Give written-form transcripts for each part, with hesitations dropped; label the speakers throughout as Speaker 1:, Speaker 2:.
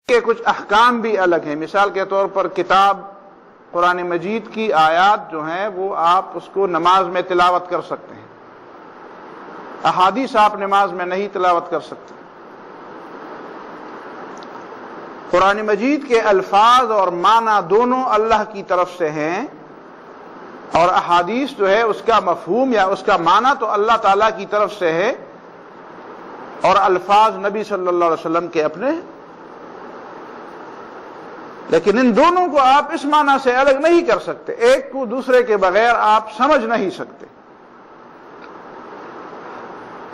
Speaker 1: کے کچھ احکام بھی الگ ہیں. مثال کے طور پر کتاب قرآن مجید کی آیات جو ہیں وہ آپ اس کو نماز میں تلاوت کر سکتے ہیں. احادیث آپ نماز میں نہیں تلاوت کر سکتے. قرآن مجید کے الفاظ اور معنی دونوں اللہ کی طرف سے ہیں، اور احادیث جو ہے اس کا مفہوم یا اس کا معنی تو اللہ تعالیٰ کی طرف سے ہے، اور الفاظ نبی صلی اللہ علیہ وسلم کے اپنے. لیکن ان دونوں کو آپ اس معنی سے الگ نہیں کر سکتے، ایک کو دوسرے کے بغیر آپ سمجھ نہیں سکتے.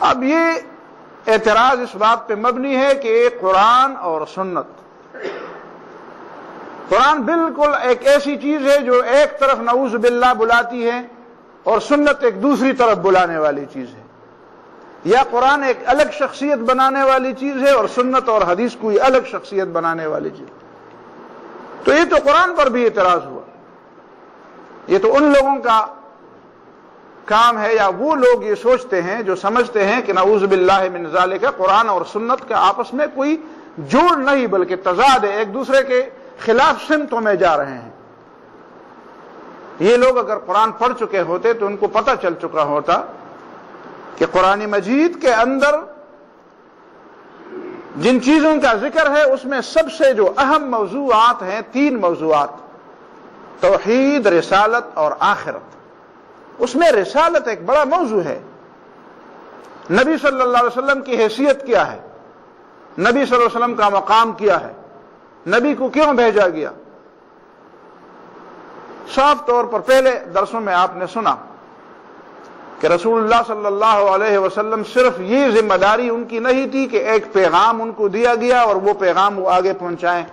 Speaker 1: اب یہ اعتراض اس بات پہ مبنی ہے کہ قرآن اور سنت، قرآن بالکل ایک ایسی چیز ہے جو ایک طرف نعوذ باللہ بلاتی ہے اور سنت ایک دوسری طرف بلانے والی چیز ہے، یا قرآن ایک الگ شخصیت بنانے والی چیز ہے اور سنت اور حدیث کوئی الگ شخصیت بنانے والی چیز. تو یہ تو قرآن پر بھی اعتراض ہوا. یہ تو ان لوگوں کا کام ہے، یا وہ لوگ یہ سوچتے ہیں جو سمجھتے ہیں کہ نعوذ باللہ من ذالک قرآن اور سنت کا آپس میں کوئی جوڑ نہیں بلکہ تضاد ہے، ایک دوسرے کے خلاف سمتوں میں جا رہے ہیں. یہ لوگ اگر قرآن پڑھ چکے ہوتے تو ان کو پتہ چل چکا ہوتا کہ قرآن مجید کے اندر جن چیزوں کا ذکر ہے اس میں سب سے جو اہم موضوعات ہیں 3 موضوعات: توحید، رسالت اور آخرت. اس میں رسالت ایک بڑا موضوع ہے. نبی صلی اللہ علیہ وسلم کی حیثیت کیا ہے، نبی صلی اللہ علیہ وسلم کا مقام کیا ہے، نبی کو کیوں بھیجا گیا. صاف طور پر پہلے درسوں میں آپ نے سنا کہ رسول اللہ صلی اللہ علیہ وسلم صرف یہ ذمہ داری ان کی نہیں تھی کہ ایک پیغام ان کو دیا گیا اور وہ پیغام وہ آگے پہنچائیں،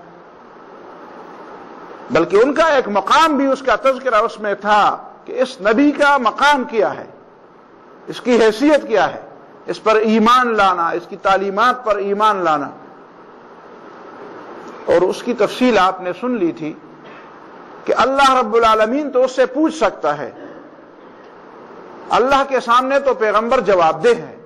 Speaker 1: بلکہ ان کا ایک مقام بھی، اس کا تذکرہ اس میں تھا کہ اس نبی کا مقام کیا ہے، اس کی حیثیت کیا ہے، اس پر ایمان لانا، اس کی تعلیمات پر ایمان لانا. اور اس کی تفصیل آپ نے سن لی تھی کہ اللہ رب العالمین تو اس سے پوچھ سکتا ہے. اللہ کے سامنے تو پیغمبر جواب دہ ہے،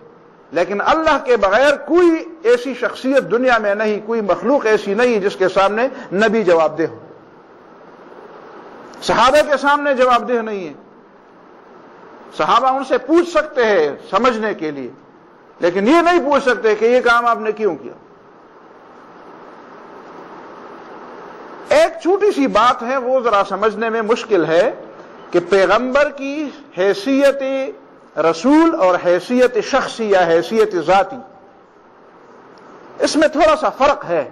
Speaker 1: لیکن اللہ کے بغیر کوئی ایسی شخصیت دنیا میں نہیں، کوئی مخلوق ایسی نہیں جس کے سامنے نبی جواب دہ ہو. صحابہ کے سامنے جواب دہ نہیں ہے. صحابہ ان سے پوچھ سکتے ہیں سمجھنے کے لیے، لیکن یہ نہیں پوچھ سکتے کہ یہ کام آپ نے کیوں کیا. ایک چھوٹی سی بات ہے، وہ ذرا سمجھنے میں مشکل ہے کہ پیغمبر کی حیثیت رسول اور حیثیت شخصی یا حیثیت ذاتی، اس میں تھوڑا سا فرق ہے.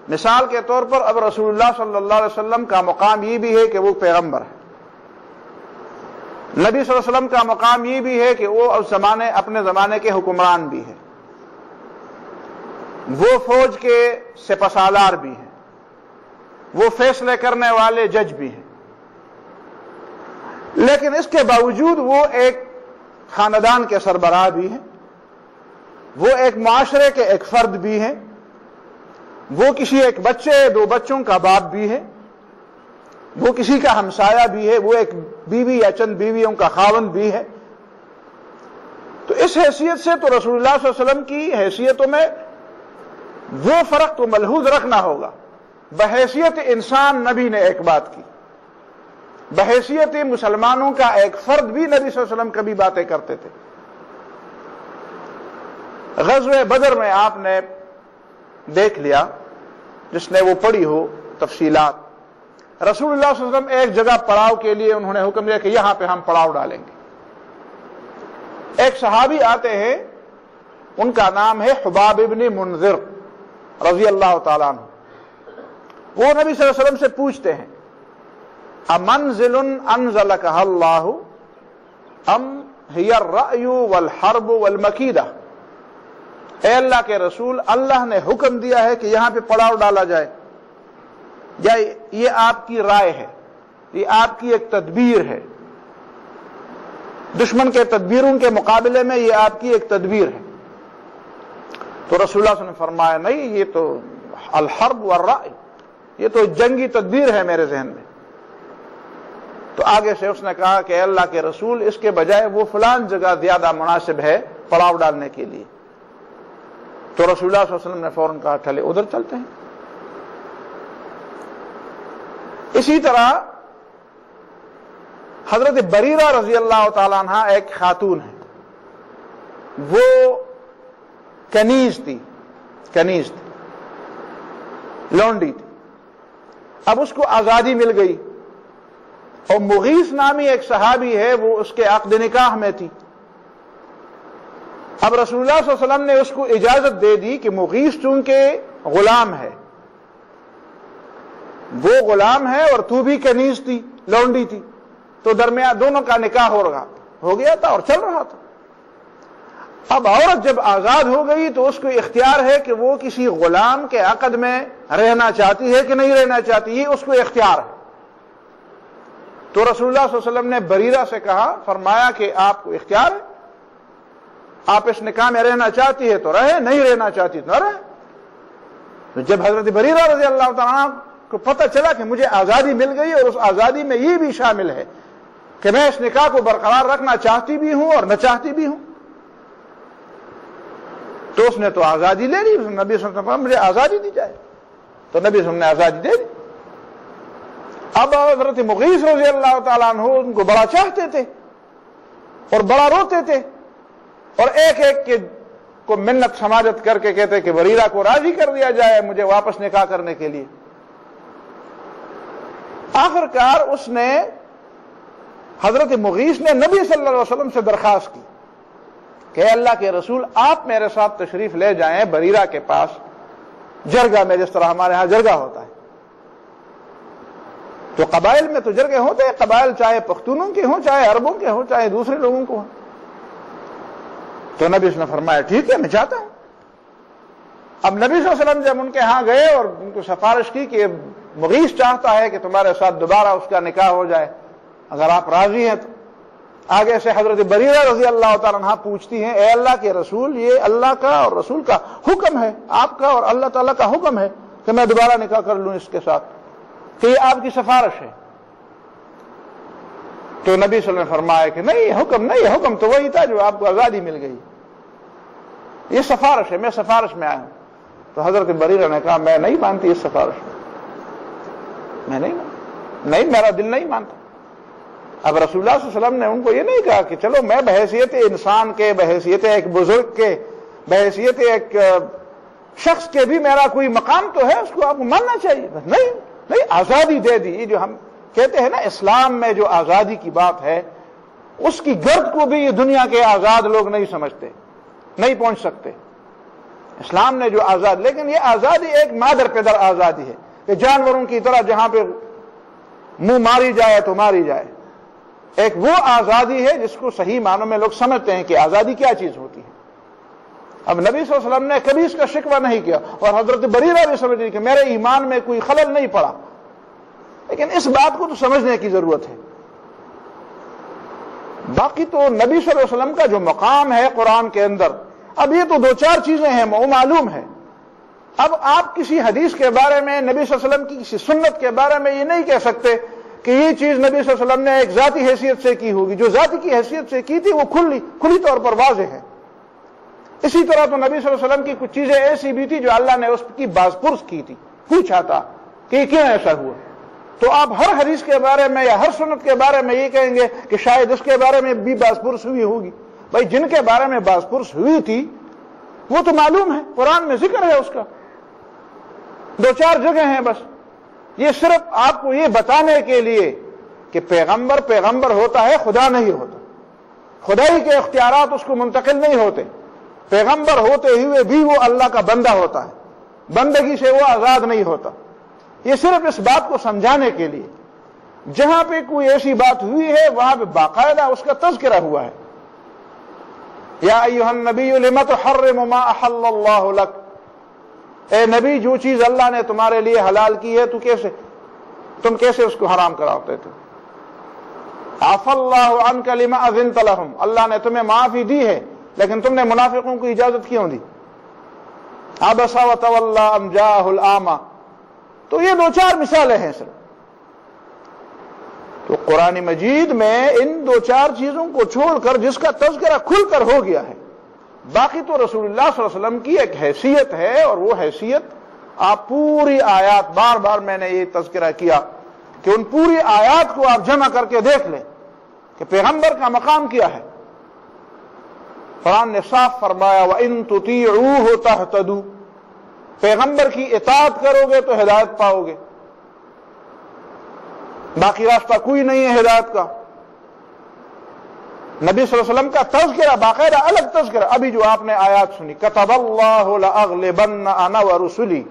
Speaker 1: مثال کے طور پر اب رسول اللہ صلی اللہ علیہ وسلم کا مقام یہ بھی ہے کہ وہ پیغمبر ہے. نبی صلی اللہ علیہ وسلم کا مقام یہ بھی ہے کہ وہ اپنے زمانے کے حکمران بھی ہیں، وہ فوج کے سپہسالار بھی ہیں، وہ فیصلے کرنے والے جج بھی ہیں. لیکن اس کے باوجود وہ ایک خاندان کے سربراہ بھی ہیں، وہ ایک معاشرے کے ایک فرد بھی ہیں، وہ کسی ایک بچے 2 بچوں کا باپ بھی ہے، وہ کسی کا ہمسایہ بھی ہے، وہ ایک بیوی یا چند بیویوں کا خاوند بھی ہے. تو اس حیثیت سے تو رسول اللہ صلی اللہ علیہ وسلم کی حیثیتوں میں وہ فرق تو ملحوظ رکھنا ہوگا. بحیثیت انسان نبی نے ایک بات کی، بحیثیت مسلمانوں کا ایک فرد بھی نبی صلی اللہ علیہ وسلم کبھی باتیں کرتے تھے. غزوہ بدر میں آپ نے دیکھ لیا، جس نے وہ پڑھی ہو تفصیلات، رسول اللہ صلی اللہ علیہ وسلم ایک جگہ پڑاؤ کے لیے انہوں نے حکم دیا کہ یہاں پہ ہم پڑاؤ ڈالیں گے. ایک صحابی آتے ہیں، ان کا نام ہے حباب ابن منذر رضی اللہ تعالیٰ عنہ. وہ نبی صلی اللہ علیہ وسلم سے پوچھتے ہیں امنزل انزلکہ اللہ ام ہی الرأی والحرب والمکیدہ. اے اللہ کے رسول، اللہ نے حکم دیا ہے کہ یہاں پہ پڑاؤ ڈالا جائے، یا یہ آپ کی رائے ہے، یہ آپ کی ایک تدبیر ہے، دشمن کے تدبیروں کے مقابلے میں یہ آپ کی ایک تدبیر ہے؟ تو رسول اللہ صلی اللہ علیہ وسلم نے فرمایا نہیں، یہ تو الحرب والرأی، یہ تو جنگی تدبیر ہے میرے ذہن میں. تو آگے سے اس نے کہا کہ اے اللہ کے رسول، اس کے بجائے وہ فلان جگہ زیادہ مناسب ہے پڑاؤ ڈالنے کے لیے. تو رسول اللہ صلی اللہ علیہ وسلم نے فوراً کہا چلے ادھر چلتے ہیں. اسی طرح حضرت بریرہ رضی اللہ تعالیٰ عنہ ایک خاتون ہے، وہ کنیز تھی، لونڈی تھی. اب اس کو آزادی مل گئی، اور مغیث نامی ایک صحابی ہے، وہ اس کے عقد نکاح میں تھی. اب رسول اللہ صلی اللہ علیہ وسلم نے اس کو اجازت دے دی کہ مغیث چونکہ غلام ہے، وہ غلام ہے اور تو بھی کنیز تھی، لونڈی تھی، تو درمیان دونوں کا نکاح ہو گیا تھا اور چل رہا تھا. اب عورت جب آزاد ہو گئی تو اس کو اختیار ہے کہ وہ کسی غلام کے عقد میں رہنا چاہتی ہے کہ نہیں رہنا چاہتی، یہ اس کو اختیار ہے. تو رسول اللہ صلی اللہ علیہ وسلم نے بریرہ سے کہا، فرمایا کہ آپ کو اختیار ہے، آپ اس نکاح میں رہنا چاہتی ہے تو رہے، نہیں رہنا چاہتی تو نہ رہے. تو جب حضرت بریرہ رضی اللہ تعالیٰ عنہ کو پتہ چلا کہ مجھے آزادی مل گئی اور اس آزادی میں یہ بھی شامل ہے کہ میں اس نکاح کو برقرار رکھنا چاہتی بھی ہوں اور نہ چاہتی بھی ہوں، تو اس نے تو آزادی لے لی. نبی صلی اللہ علیہ وسلم نے مجھے آزادی دی جائے، تو نبی صلی اللہ علیہ وسلم نے آزادی دے دی. اب حضرت مغیث رضی اللہ تعالیٰ عنہ ان کو بڑا چاہتے تھے اور بڑا روتے تھے، اور ایک کو منت سماجت کر کے کہتے کہ بریرہ کو راضی کر دیا جائے مجھے واپس نکاح کرنے کے لیے. آخرکار اس نے، حضرت مغیث نے نبی صلی اللہ علیہ وسلم سے درخواست کی کہ اے اللہ کے رسول آپ میرے ساتھ تشریف لے جائیں بریرہ کے پاس جرگہ میں، جس طرح ہمارے ہاں جرگہ ہوتا ہے. تو قبائل میں تو جرگے ہوتے ہیں، قبائل چاہے پختونوں کے ہوں، چاہے عربوں کے ہوں، چاہے دوسرے لوگوں کو ہوں. تو نبی نے فرمایا ٹھیک ہے، میں چاہتا ہوں. اب نبی صلی اللہ علیہ وسلم جب ان کے ہاں گئے اور ان کو سفارش کی کہ مغیث چاہتا ہے کہ تمہارے ساتھ دوبارہ اس کا نکاح ہو جائے، اگر آپ راضی ہیں تو. آگے سے حضرت بریرہ رضی اللہ تعالیٰ عنہ پوچھتی ہیں اے اللہ کے رسول، یہ اللہ کا اور رسول کا حکم ہے، آپ کا اور اللہ تعالیٰ کا حکم ہے کہ میں دوبارہ نکاح کر لوں اس کے ساتھ، کہ یہ آپ کی سفارش ہے. تو نبی صلی اللہ علیہ وسلم نے فرمایا کہ نہیں، حکم نہیں، حکم تو وہی تھا جو آپ کو آزادی مل گئی، یہ سفارش ہے، میں سفارش میں آیا ہوں. تو حضرت بریرہ نے کہا میں نہیں مانتی اس سفارش میں نہیں، میرا دل نہیں مانتا. اب رسول اللہ صلی اللہ علیہ وسلم نے ان کو یہ نہیں کہا کہ چلو میں بحیثیت انسان کے، بحیثیت ایک بزرگ کے، بحیثیت ایک شخص کے بھی میرا کوئی مقام تو ہے، اس کو آپ کو ماننا چاہیے. نہیں، آزادی دے دی. یہ جو ہم کہتے ہیں نا اسلام میں جو آزادی کی بات ہے، اس کی گرد کو بھی یہ دنیا کے آزاد لوگ نہیں سمجھتے، نہیں پہنچ سکتے. اسلام نے جو آزاد، لیکن یہ آزادی ایک مادر پدر آزادی ہے کہ جانوروں کی طرح جہاں پہ منہ ماری جائے تو ماری جائے. ایک وہ آزادی ہے جس کو صحیح معنوں میں لوگ سمجھتے ہیں کہ آزادی کیا چیز ہوتی ہے. اب نبی صلی اللہ علیہ وسلم نے کبھی اس کا شکوہ نہیں کیا، اور حضرت بریرہ بھی سمجھ رہی کہ میرے ایمان میں کوئی خلل نہیں پڑا. لیکن اس بات کو تو سمجھنے کی ضرورت ہے. باقی تو نبی صلی اللہ علیہ وسلم کا جو مقام ہے قرآن کے اندر، اب یہ تو دو چار چیزیں ہیں وہ معلوم ہے. اب آپ کسی حدیث کے بارے میں، نبی صلی اللہ علیہ وسلم کی کسی سنت کے بارے میں یہ نہیں کہہ سکتے کہ یہ چیز نبی صلی اللہ علیہ وسلم نے ایک ذاتی حیثیت سے کی ہوگی. جو ذاتی کی حیثیت سے کی تھی وہ کھلی طور پر واضح ہے. اسی طرح تو نبی صلی اللہ علیہ وسلم کی کچھ چیزیں ایسی بھی تھی جو اللہ نے اس کی باز پرس کی تھی، پوچھا تھا کہ یہ کیوں ایسا ہوا. تو آپ ہر حدیث کے بارے میں یا ہر سنت کے بارے میں یہ کہیں گے کہ شاید اس کے بارے میں بھی باز پرس ہوئی ہوگی. بھائی جن کے بارے میں باز پرس ہوئی تھی وہ تو معلوم ہے، قرآن میں ذکر ہے اس کا، دو چار جگہ ہیں بس. یہ صرف آپ کو یہ بتانے کے لیے کہ پیغمبر ہوتا ہے، خدا نہیں ہوتا. خدائی کے اختیارات اس کو منتقل نہیں ہوتے. پیغمبر ہوتے ہوئے بھی وہ اللہ کا بندہ ہوتا ہے، بندگی سے وہ آزاد نہیں ہوتا. یہ صرف اس بات کو سمجھانے کے لیے جہاں پہ کوئی ایسی بات ہوئی ہے وہاں پہ باقاعدہ اس کا تذکرہ ہوا ہے. یا ایھا النبی لم تحرم ما احل اللہ لک، اے نبی جو چیز اللہ نے تمہارے لیے حلال کی ہے تم کیسے اس کو حرام کراتے تھے. عفا اللہ عنک لما اذنت لهم، اللہ نے تمہیں معافی دی ہے لیکن تم نے منافقوں کو اجازت کیوں دی. عبس وتولى ان جاءه الاعمى. تو یہ دو چار مثالیں ہیں صرف. تو قرآن مجید میں ان دو چار چیزوں کو چھوڑ کر جس کا تذکرہ کھل کر ہو گیا ہے، باقی تو رسول اللہ صلی اللہ علیہ وسلم کی ایک حیثیت ہے، اور وہ حیثیت آپ پوری آیات، بار بار میں نے یہ تذکرہ کیا کہ ان پوری آیات کو آپ جمع کر کے دیکھ لیں کہ پیغمبر کا مقام کیا ہے۔ قرآن نے صاف فرمایا وَإِن تُطِيعُوهُ تَهْتَدُوا، پیغمبر کی اطاعت کرو گے تو ہدایت پاؤ گے، باقی راستہ کوئی نہیں ہے ہدایت کا۔ نبی صلی اللہ علیہ وسلم کا تذکرہ باقاعدہ الگ تذکرہ، ابھی جو آپ نے آیات سنی كَتَبَ اللَّهُ لَأَغْلِبَنَّ أَنَا وَرُسُلِي،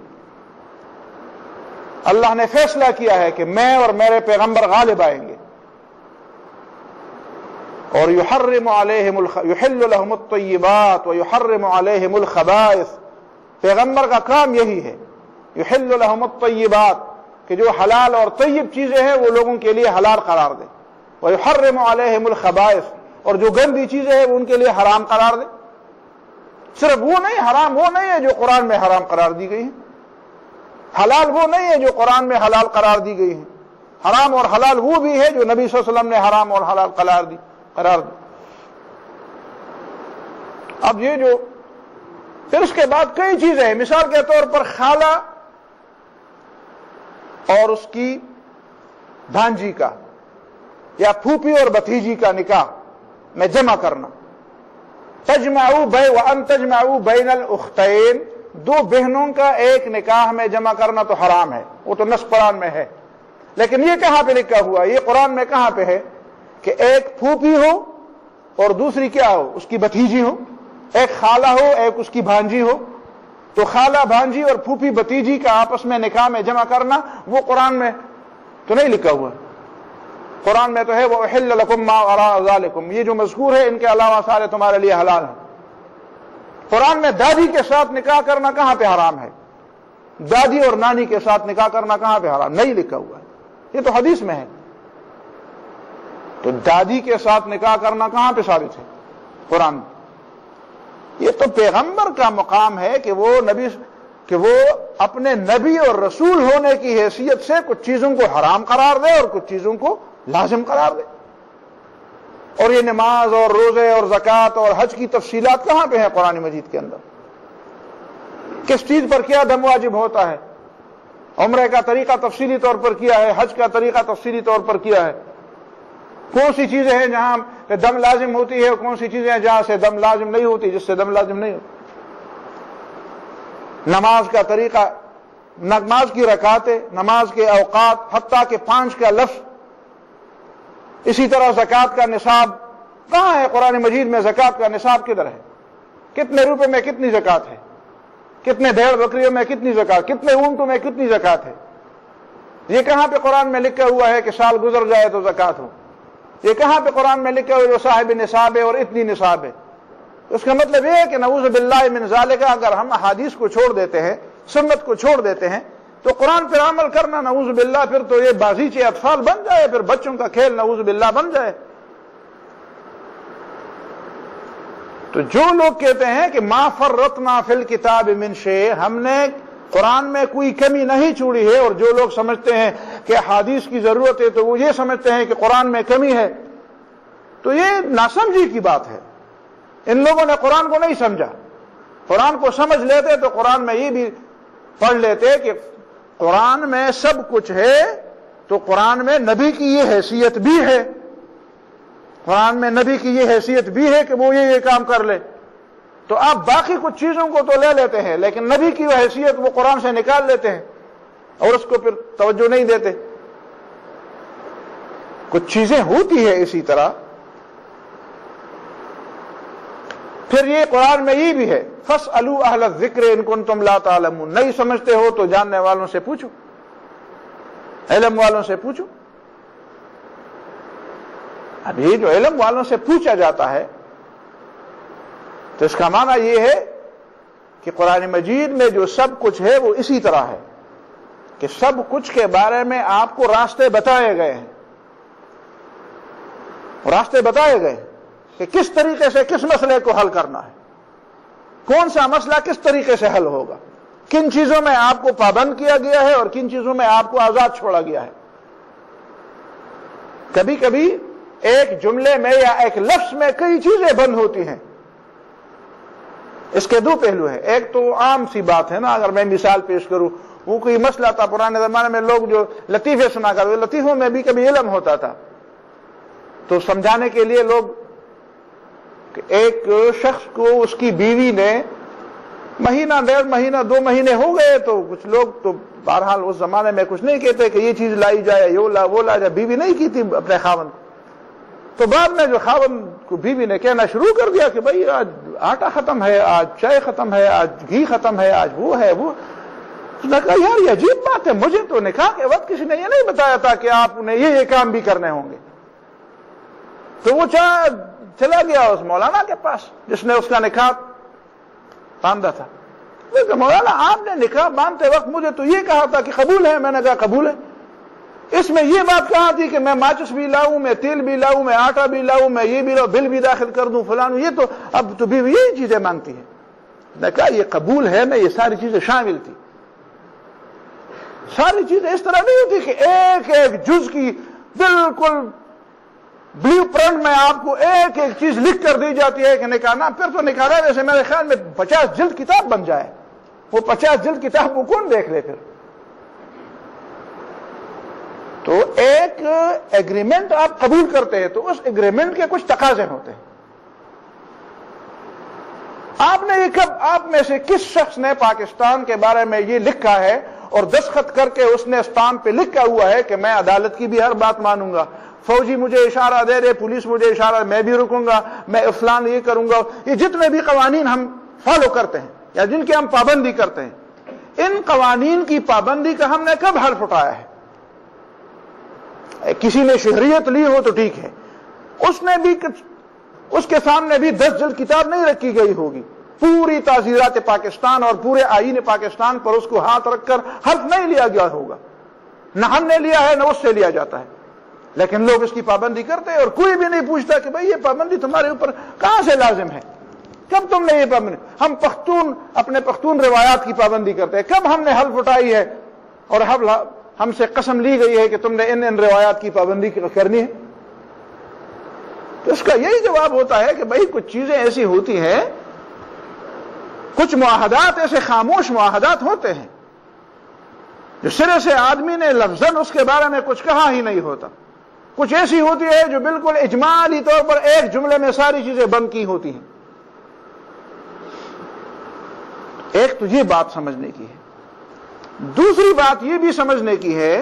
Speaker 1: اللہ نے فیصلہ کیا ہے کہ میں اور میرے پیغمبر غالب آئیں گے۔ اور يحل لهم الطيبات ويحرم عليهم الخبائث، پیغمبر کا کام یہی ہے، يحل لهم الطيبات، کہ جو حلال اور طیب چیزیں ہیں وہ لوگوں کے لیے حلال قرار دے، ويحرم عليهم الخبائث، اور جو گندی چیزیں ہیں وہ ان کے لیے حرام قرار دے۔ صرف وہ نہیں، حرام وہ نہیں ہے جو قرآن میں حرام قرار دی گئی ہیں، حلال وہ نہیں ہے جو قرآن میں حلال قرار دی گئی ہیں، حرام اور حلال وہ بھی ہے جو نبی صلی اللہ علیہ وسلم نے حرام اور حلال قرار دی۔ اب یہ جو پھر اس کے بعد کئی چیزیں ہیں، مثال کے طور پر خالہ اور اس کی بھانجی کا یا پھوپھی اور بھتیجی کا نکاح میں جمع کرنا، وَأَن تَجْمَعُوا بَيْنَ الْأُخْتَيْنِ، دو بہنوں کا ایک نکاح میں جمع کرنا تو حرام ہے، وہ تو نص قرآن میں ہے، لیکن یہ کہاں پہ لکھا ہوا؟ یہ قرآن میں کہاں پہ ہے کہ ایک پھوپھی ہو اور دوسری کیا ہو؟ اس کی بھتیجی ہو، ایک خالہ ہو ایک اس کی بھانجی ہو، تو خالہ بھانجی اور پھوپھی بھتیجی کا آپس میں نکاح میں جمع کرنا وہ قرآن میں تو نہیں لکھا ہوا، قرآن میں تو ہے وَأُحِلَّ لَكُم مَّا وَرَاءَ ذَلِكُم، یہ جو مذکور ہے ان کے علاوہ سارے تمہارے لیے حلال ہیں۔ قرآن میں دادی کے ساتھ نکاح کرنا کہاں پہ حرام ہے؟ دادی اور نانی کے ساتھ نکاح کرنا کہاں پہ حرام؟ نہیں لکھا ہوا ہے، یہ تو حدیث میں ہے۔ تو دادی کے ساتھ نکاح کرنا کہاں پہ ثابت ہے؟ قرآن میں۔ یہ تو پیغمبر کا مقام ہے کہ وہ اپنے نبی اور رسول ہونے کی حیثیت سے کچھ چیزوں کو حرام قرار دے اور کچھ چیزوں کو لازم قرار دے۔ اور یہ نماز اور روزے اور زکوٰۃ اور حج کی تفصیلات کہاں پہ ہیں قرآن مجید کے اندر؟ کس چیز پر کیا دم واجب ہوتا ہے؟ عمرے کا طریقہ تفصیلی طور پر کیا ہے، حج کا طریقہ تفصیلی طور پر کیا ہے، کون سی چیزیں ہیں جہاں دم لازم ہوتی ہے اور کون سی چیزیں ہیں جہاں سے دم لازم نہیں ہوتی، جس سے دم لازم نہیں ہوتی، نماز کا طریقہ، نماز کی رکعتیں، نماز کے اوقات، حتیٰ کہ 5 کا لفظ، اسی طرح زکوٰۃ کا نصاب کہاں ہے قرآن مجید میں؟ زکوٰۃ کا نصاب کدھر ہے؟ کتنے روپے میں کتنی زکوٰۃ ہے؟ کتنے بھیڑ بکریوں میں کتنی زکوٰۃ؟ کتنے اونٹوں میں کتنی زکوٰۃ ہے؟ یہ کہاں پہ قرآن میں لکھا ہوا ہے کہ سال گزر جائے تو زکوٰۃ ہو؟ یہ کہاں پہ قرآن میں لکھا ہوا ہے جو صاحب نصاب ہے اور اتنی نصاب ہے؟ اس کا مطلب یہ ہے کہ نعوذ باللہ من ذالک، اگر ہم احادیث کو چھوڑ دیتے ہیں، سنت کو چھوڑ دیتے ہیں، تو قرآن پر عمل کرنا نعوذ باللہ پھر تو یہ بازیچے اطفال بن جائے، پھر بچوں کا کھیل نعوذ باللہ بن جائے۔ تو جو لوگ کہتے ہیں کہ ما فرطنا فی الکتاب من شیء، ہم نے قرآن میں کوئی کمی نہیں چھوڑی ہے، اور جو لوگ سمجھتے ہیں کہ حدیث کی ضرورت ہے تو وہ یہ سمجھتے ہیں کہ قرآن میں کمی ہے، تو یہ ناسمجھی کی بات ہے۔ ان لوگوں نے قرآن کو نہیں سمجھا، قرآن کو سمجھ لیتے تو قرآن میں یہ بھی پڑھ لیتے کہ قرآن میں سب کچھ ہے، تو قرآن میں نبی کی یہ حیثیت بھی ہے، قرآن میں نبی کی یہ حیثیت بھی ہے کہ وہ یہ کام کر لے، تو آپ باقی کچھ چیزوں کو تو لے لیتے ہیں لیکن نبی کی وہ حیثیت وہ قرآن سے نکال لیتے ہیں اور اس کو پھر توجہ نہیں دیتے۔ کچھ چیزیں ہوتی ہے اسی طرح۔ پھر یہ قرآن میں یہ بھی ہے فَاسْأَلُوا أَهْلَ الذِّكْرِ إِن كُنتُمْ لَا تَعْلَمُونَ، نہیں سمجھتے ہو تو جاننے والوں سے پوچھو، علم والوں سے پوچھو۔ اب یہ جو علم والوں سے پوچھا جاتا ہے تو اس کا معنی یہ ہے کہ قرآن مجید میں جو سب کچھ ہے وہ اسی طرح ہے کہ سب کچھ کے بارے میں آپ کو راستے بتائے گئے ہیں، راستے بتائے گئے کہ کس طریقے سے کس مسئلے کو حل کرنا ہے، کون سا مسئلہ کس طریقے سے حل ہوگا، کن چیزوں میں آپ کو پابند کیا گیا ہے اور کن چیزوں میں آپ کو آزاد چھوڑا گیا ہے۔ کبھی کبھی ایک جملے میں یا ایک لفظ میں کئی چیزیں بند ہوتی ہیں۔ اس کے دو پہلو ہیں، ایک تو عام سی بات ہے نا، اگر میں مثال پیش کروں وہ کوئی مسئلہ تھا پرانے زمانے میں لوگ جو لطیفے سنا کرتے، لطیفوں میں بھی کبھی علم ہوتا تھا، تو سمجھانے کے لیے لوگ کہ ایک شخص کو اس کی بیوی نے مہینہ 1.5 مہینہ 2 مہینے ہو گئے، تو کچھ لوگ تو بہرحال اس زمانے میں کچھ نہیں کہتے کہ یہ چیز لائی جائے، وہ لا جائے، بیوی نہیں کی تھی اپنے خاوند، تو بعد میں جو خاوند کو بیوی نے کہنا شروع کر دیا کہ بھائی آج آٹا ختم ہے، آج چائے ختم ہے، آج گھی ختم ہے، آج وہ ہے وہ. اس نے کہا یار یہ عجیب بات ہے، مجھے تو نکاح کے وقت کسی نے یہ نہیں بتایا تھا کہ آپ نے یہ کام بھی کرنے ہوں گے. تو وہ چلا گیا اس مولانا کے پاس جس نے اس کا نکاح باندھا تھا. مولانا آپ نے نکاح باندھتے وقت مجھے تو یہ کہا تھا کہ قبول ہے. میں نے کہا قبول ہے. اس میں یہ بات کہا تھی کہ میں ماچس بھی لاؤں، میں تیل بھی لاؤں، میں آٹا بھی لاؤں، میں یہ بھی لاؤں، بل بھی داخل کر دوں فلان. یہ تو اب تو بھی یہی چیزیں مانگتی ہے. میں کہا یہ قبول ہے میں، یہ ساری چیزیں شامل تھی. ساری چیزیں اس طرح نہیں ہوتی کہ ایک ایک جز کی بالکل بلیو پرنٹ میں آپ کو ایک ایک چیز لکھ کر دی جاتی ہے کہ نکاح نہ. پھر تو نکاح ہے ویسے میرے خیال میں 50 جلد کتاب بن جائے. وہ 50 جلد کتاب کو کون دیکھ لے پھر. تو ایک ایگریمنٹ آپ قبول کرتے ہیں تو اس ایگریمنٹ کے کچھ تقاضے ہوتے ہیں. آپ نے یہ کب، آپ میں سے کس شخص نے پاکستان کے بارے میں یہ لکھا ہے اور دستخط کر کے اس نے اسٹامپ پہ لکھا ہوا ہے کہ میں عدالت کی بھی ہر بات مانوں گا، فوجی مجھے اشارہ دے دے، پولیس مجھے اشارہ، میں بھی رکوں گا، میں فلان یہ کروں گا. یہ جتنے بھی قوانین ہم فالو کرتے ہیں یا جن کی ہم پابندی کرتے ہیں، ان قوانین کی پابندی کا ہم نے کب حلف اٹھایا ہے؟ کسی نے شہریت لی ہو تو ٹھیک ہے، اس نے بھی اس کے سامنے بھی 10 جلد کتاب نہیں رکھی گئی ہوگی. پوری تعزیرات پاکستان اور پورے آئین پاکستان پر اس کو ہاتھ رکھ کر حلف نہیں لیا گیا ہوگا. نہ ہم نے لیا ہے نہ اس سے لیا جاتا ہے. لیکن لوگ اس کی پابندی کرتے ہیں اور کوئی بھی نہیں پوچھتا کہ بھئی یہ پابندی تمہارے اوپر کہاں سے لازم ہے، کب تم نے یہ پابندی. ہم پختون اپنے پختون روایات کی پابندی کرتے ہیں. کب ہم نے حلف اٹھائی ہے اور ہم سے قسم لی گئی ہے کہ تم نے ان روایات کی پابندی کرنی ہے؟ تو اس کا یہی جواب ہوتا ہے کہ بھئی کچھ چیزیں ایسی ہوتی ہیں، کچھ معاہدات ایسے خاموش معاہدات ہوتے ہیں جو سرے سے آدمی نے لفظاً اس کے بارے میں کچھ کہا ہی نہیں ہوتا. کچھ ایسی ہوتی ہے جو بالکل اجمالی طور پر ایک جملے میں ساری چیزیں بند کی ہوتی ہیں. ایک تو یہ بات سمجھنے کی ہے. دوسری بات یہ بھی سمجھنے کی ہے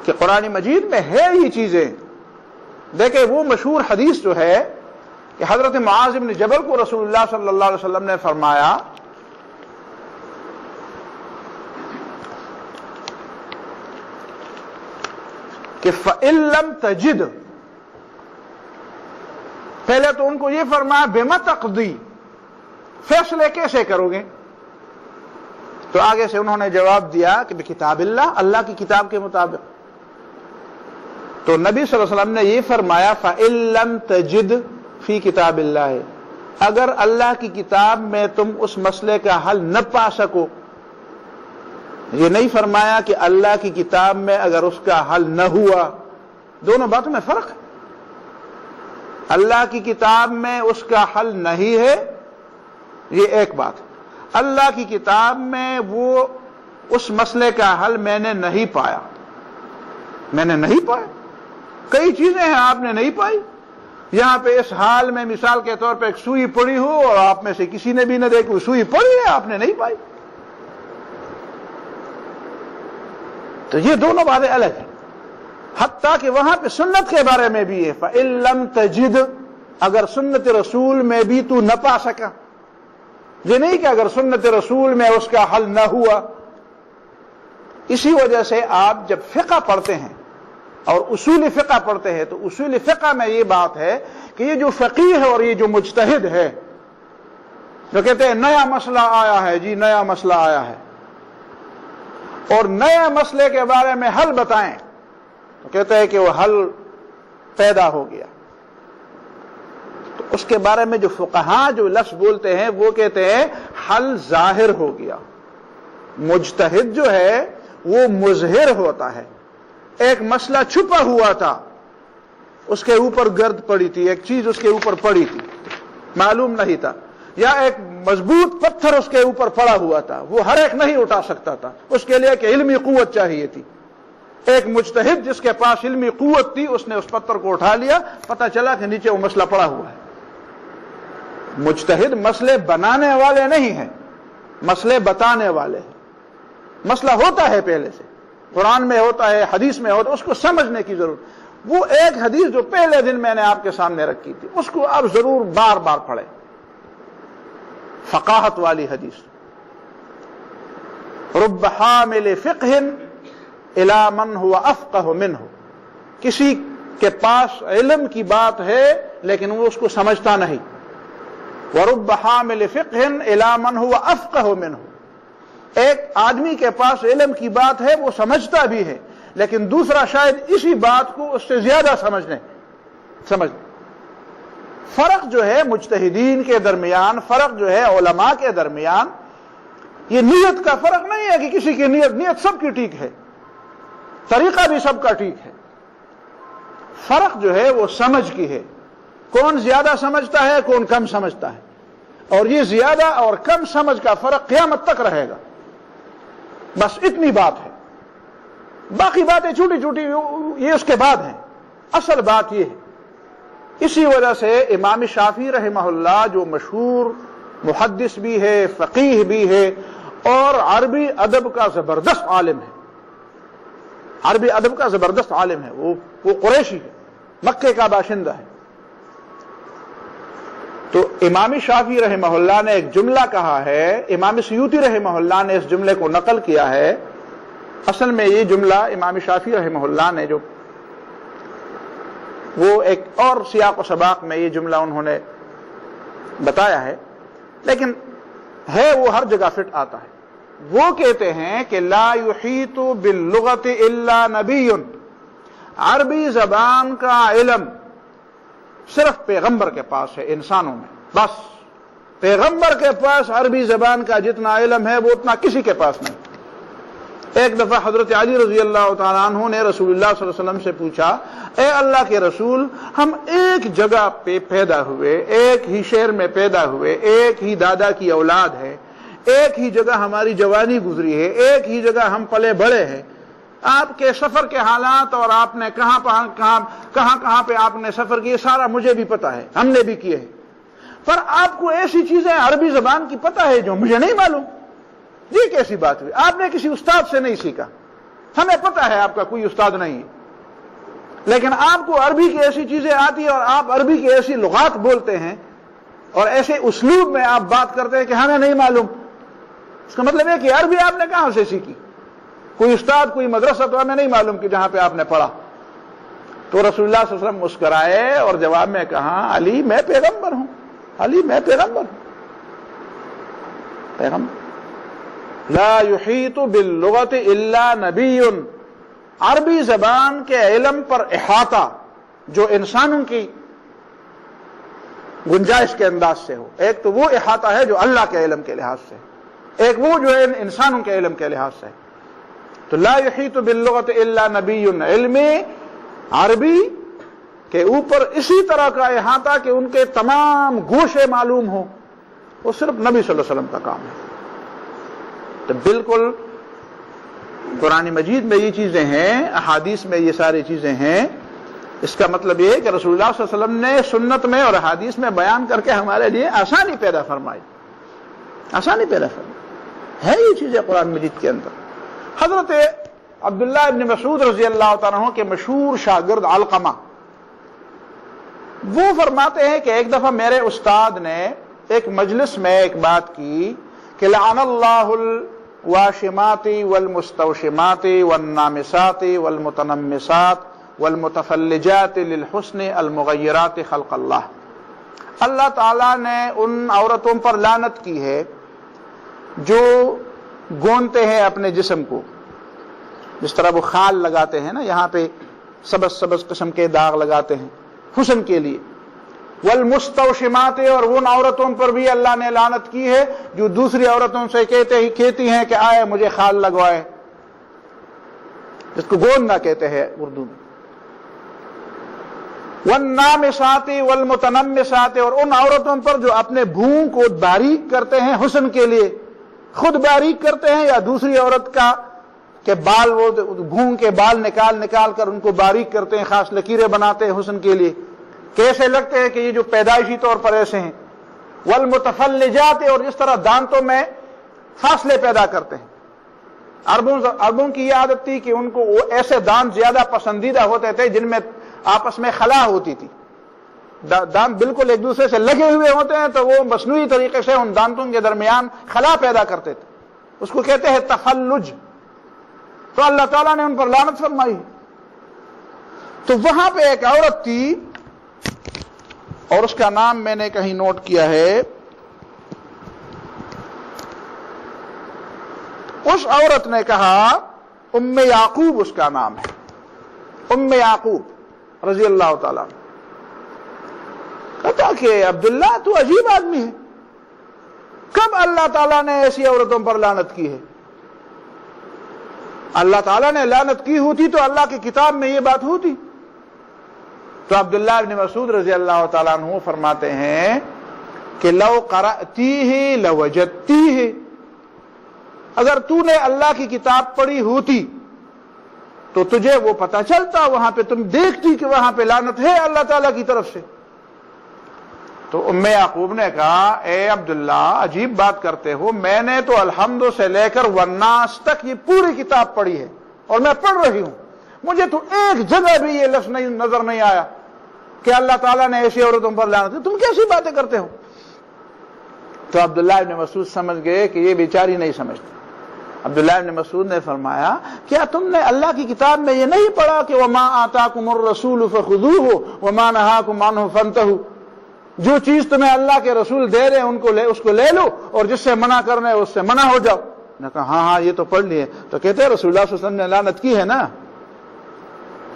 Speaker 1: کہ قرآن مجید میں ہے یہ چیزیں. دیکھیں وہ مشہور حدیث جو ہے کہ حضرت معاذ بن جبل کو رسول اللہ صلی اللہ علیہ وسلم نے فرمایا کہ فَإِن لَمْ تَجِدْ، پہلے تو ان کو یہ فرمایا بِمَ تَقْضِي، فیصلے کیسے کرو گے؟ تو آگے سے انہوں نے جواب دیا کہ بکتاب اللہ، اللہ کی کتاب کے مطابق. تو نبی صلی اللہ علیہ وسلم نے یہ فرمایا فَإِن لَمْ تَجِدْ فِي کتاب اللہ، اگر اللہ کی کتاب میں تم اس مسئلے کا حل نہ پا سکو. یہ نہیں فرمایا کہ اللہ کی کتاب میں اگر اس کا حل نہ ہوا. دونوں باتوں میں فرق ہے. اللہ کی کتاب میں اس کا حل نہیں ہے، یہ ایک بات. اللہ کی کتاب میں وہ اس مسئلے کا حل میں نے نہیں پایا. میں نے نہیں پایا. کئی چیزیں ہیں آپ نے نہیں پائی. یہاں پہ اس حال میں مثال کے طور پہ ایک سوئی پڑی ہو اور آپ میں سے کسی نے بھی نہ دیکھی، وہ سوئی پڑی ہے آپ نے نہیں پائی. تو یہ دونوں باتیں الگ ہیں. حتیٰ کہ وہاں پہ سنت کے بارے میں بھی ہے فَإِن لَمْ تَجِدْ، اگر سنت رسول میں بھی تو نہ پا سکا. یہ نہیں کہ اگر سنت رسول میں اس کا حل نہ ہوا. اسی وجہ سے آپ جب فقہ پڑھتے ہیں اور اصول فقہ پڑھتے ہیں تو اصول فقہ میں یہ بات ہے کہ یہ جو فقیہ ہے اور یہ جو مجتہد ہے جو کہتے ہیں نیا مسئلہ آیا ہے، جی نیا مسئلہ آیا ہے، اور نئے مسئلے کے بارے میں حل بتائیں تو کہتے ہیں کہ وہ حل پیدا ہو گیا. تو اس کے بارے میں جو فقہاء جو لفظ بولتے ہیں وہ کہتے ہیں حل ظاہر ہو گیا. مجتہد جو ہے وہ مظہر ہوتا ہے. ایک مسئلہ چھپا ہوا تھا، اس کے اوپر گرد پڑی تھی، ایک چیز اس کے اوپر پڑی تھی، معلوم نہیں تھا. یا ایک مضبوط پتھر اس کے اوپر پڑا ہوا تھا، وہ ہر ایک نہیں اٹھا سکتا تھا، اس کے لیے کہ علمی قوت چاہیے تھی۔ ایک مجتہد جس کے پاس علمی قوت تھی، اس نے اس پتھر کو اٹھا لیا، پتہ چلا کہ نیچے وہ مسئلہ پڑا ہوا ہے۔ مجتہد مسئلے بنانے والے نہیں ہیں، مسئلے بتانے والے ہیں۔ مسئلہ ہوتا ہے پہلے سے، قرآن میں ہوتا ہے، حدیث میں ہوتا ہے، اس کو سمجھنے کی ضرورت۔ وہ ایک حدیث جو پہلے دن میں نے آپ کے سامنے رکھی تھی، اس کو آپ ضرور بار بار پڑھیں، فقاہت والی حدیث۔ رب حامل فقہ الی من هو افقہ منہ، کسی کے پاس علم کی بات ہے لیکن وہ اس کو سمجھتا نہیں۔ ورب حامل فقہ الی من هو افقہ منہ، ایک آدمی کے پاس علم کی بات ہے، وہ سمجھتا بھی ہے، لیکن دوسرا شاید اسی بات کو اس سے زیادہ سمجھ۔ فرق جو ہے مجتہدین کے درمیان، فرق جو ہے علماء کے درمیان، یہ نیت کا فرق نہیں ہے کہ کسی کی نیت سب کی ٹھیک ہے، طریقہ بھی سب کا ٹھیک ہے۔ فرق جو ہے وہ سمجھ کی ہے، کون زیادہ سمجھتا ہے، کون کم سمجھتا ہے، اور یہ زیادہ اور کم سمجھ کا فرق قیامت تک رہے گا، بس اتنی بات ہے۔ باقی باتیں چھوٹی چھوٹی یہ اس کے بعد ہیں، اصل بات یہ ہے۔ اسی وجہ سے امام شافعی رحمہ اللہ جو مشہور محدث بھی ہے، فقیہ بھی ہے، اور عربی ادب کا زبردست عالم ہے، عربی ادب کا زبردست عالم ہے، وہ قریشی ہے، مکے کا باشندہ ہے۔ تو امام شافعی رحمہ اللہ نے ایک جملہ کہا ہے، امام سیوطی رحمہ اللہ نے اس جملے کو نقل کیا ہے۔ اصل میں یہ جملہ امام شافعی رحمہ اللہ نے جو وہ ایک اور سیاق و سباق میں یہ جملہ انہوں نے بتایا ہے، لیکن ہے وہ ہر جگہ فٹ آتا ہے۔ وہ کہتے ہیں کہ لا یحیط باللغت الا نبی، عربی زبان کا علم صرف پیغمبر کے پاس ہے انسانوں میں، بس پیغمبر کے پاس عربی زبان کا جتنا علم ہے وہ اتنا کسی کے پاس نہیں۔ ایک دفعہ حضرت علی رضی اللہ تعالیٰ عنہ نے رسول اللہ صلی اللہ علیہ وسلم سے پوچھا، اے اللہ کے رسول، ہم ایک جگہ پہ پیدا ہوئے، ایک ہی شہر میں پیدا ہوئے، ایک ہی دادا کی اولاد ہے، ایک ہی جگہ ہماری جوانی گزری ہے، ایک ہی جگہ ہم پلے بڑے ہیں، آپ کے سفر کے حالات اور آپ نے کہاں پہ آپ نے سفر کیے سارا مجھے بھی پتا ہے، ہم نے بھی کیے ہیں، پر آپ کو ایسی چیزیں عربی زبان کی پتہ ہے جو مجھے نہیں معلوم۔ یہ کیسی بات ہوئی؟ آپ نے کسی استاد سے نہیں سیکھا، ہمیں پتہ ہے آپ کا کوئی استاد نہیں ہے، لیکن آپ کو عربی کی ایسی چیزیں آتی ہیں اور آپ عربی کی ایسی لغات بولتے ہیں اور ایسے اسلوب میں آپ بات کرتے ہیں کہ ہمیں نہیں معلوم۔ اس کا مطلب ہے کہ عربی آپ نے کہاں سے سیکھی؟ کوئی استاد، کوئی مدرسہ تو ہمیں نہیں معلوم کہ جہاں پہ آپ نے پڑھا۔ تو رسول اللہ صلی اللہ علیہ وسلم مسکرائے اور جواب میں کہا، علی میں پیغمبر ہوں، علی میں پیغمبر ہوں، پیغمبر۔ لا یحیط باللغت الا نبی، عربی زبان کے علم پر احاطہ جو انسانوں کی گنجائش کے انداز سے ہو، ایک تو وہ احاطہ ہے جو اللہ کے علم کے لحاظ سے، ایک وہ جو ہے انسانوں کے علم کے لحاظ سے۔ تو لا یحیط باللغت الا نبی، علم عربی کے اوپر اسی طرح کا احاطہ کہ ان کے تمام گوشے معلوم ہوں، وہ صرف نبی صلی اللہ علیہ وسلم کا کام ہے۔ تو بالکل قرآن مجید میں یہ چیزیں ہیں، احادیث میں یہ ساری چیزیں ہیں۔ اس کا مطلب یہ ہے کہ رسول اللہ صلی اللہ علیہ وسلم نے سنت میں اور احادیث میں بیان کر کے ہمارے لیے آسانی پیدا فرمائی، آسانی پیدا فرمائی ہے یہ چیزیں قرآن مجید کے اندر۔ حضرت عبداللہ ابن مسعود رضی اللہ تعالیٰ عنہ کے مشہور شاگرد علقمہ، وہ فرماتے ہیں کہ ایک دفعہ میرے استاد نے ایک مجلس میں ایک بات کی کہ لعن اللہ الواشمات والمستوشمات والنامسات والمتنمسات والمتفلجات للحسن المغیرات خلق اللہ، اللہ تعالیٰ نے ان عورتوں پر لعنت کی ہے جو گونتے ہیں اپنے جسم کو، جس طرح وہ خال لگاتے ہیں نا، یہاں پہ سبز سبز قسم کے داغ لگاتے ہیں حسن کے لیے، والمستوشمات، اور ان عورتوں پر بھی اللہ نے لعنت کی ہے جو دوسری عورتوں سے کہتی ہیں کہ آئے مجھے خال لگوائے، جس کو گوندنا کہتے ہیں اردو میں۔ والنامسات والمتنمسات، اور ان عورتوں پر جو اپنے بھون کو باریک کرتے ہیں حسن کے لیے، خود باریک کرتے ہیں یا دوسری عورت کا کہ بال، وہ بھون کے بال نکال کر ان کو باریک کرتے ہیں، خاص لکیریں بناتے ہیں حسن کے لیے، کیسے لگتے ہیں کہ یہ جو پیدائشی طور پر ایسے ہیں۔ والمتفلجات، اور جس طرح دانتوں میں فاصلے پیدا کرتے ہیں۔ عربوں کی یہ عادت تھی کہ ان کو وہ ایسے دانت زیادہ پسندیدہ ہوتے تھے جن میں آپس میں خلا ہوتی تھی، دانت بالکل ایک دوسرے سے لگے ہوئے ہوتے ہیں تو وہ مصنوعی طریقے سے ان دانتوں کے درمیان خلا پیدا کرتے تھے، اس کو کہتے ہیں تفلج۔ تو اللہ تعالیٰ نے ان پر لعنت فرمائی۔ تو وہاں پہ ایک عورت تھی اور اس کا نام میں نے کہیں نوٹ کیا ہے، اس عورت نے کہا، ام یعقوب اس کا نام ہے، ام یعقوب رضی اللہ تعالیٰ، کہتا کہ عبداللہ تو عجیب آدمی ہے، کب اللہ تعالیٰ نے ایسی عورتوں پر لعنت کی ہے؟ اللہ تعالیٰ نے لعنت کی ہوتی تو اللہ کی کتاب میں یہ بات ہوتی۔ تو عبداللہ ابن مسعود رضی اللہ تعالیٰ عنہ فرماتے ہیں کہ لو قرأتیہ لوجدتیہ، اگر تو نے اللہ کی کتاب پڑھی ہوتی تو تجھے وہ پتہ چلتا، وہاں پہ تم دیکھتی کہ وہاں پہ لعنت ہے اللہ تعالیٰ کی طرف سے۔ تو ام یعقوب نے کہا، اے عبداللہ عجیب بات کرتے ہو، میں نے تو الحمد سے لے کر والناس تک یہ پوری کتاب پڑھی ہے اور میں پڑھ رہی ہوں، مجھے تو ایک جگہ بھی یہ لفظ نظر نہیں آیا کہ اللہ تعالیٰ نے ایسی عورتوں پر لعنت کی، تم کیسی باتیں کرتے ہو؟ تو عبداللہ ابن مسعود سمجھ گئے کہ یہ بیچاری نہیں سمجھتی۔ عبداللہ ابن مسعود نے فرمایا، کیا تم نے اللہ کی کتاب میں یہ نہیں پڑھا کہ وما آتاکم الرسول فخذوہ وما نہاکم عنہ فانتہوا، جو چیز تمہیں اللہ کے رسول دے رہے ہیں اس کو لے لو اور جس سے منع کرنا ہے اس سے منع ہو جاؤ۔ نے کہا ہاں یہ تو پڑھ لیے۔ تو کہتے ہیں رسول اللہ صلی اللہ علیہ وسلم نے لعنت کی ہے نا۔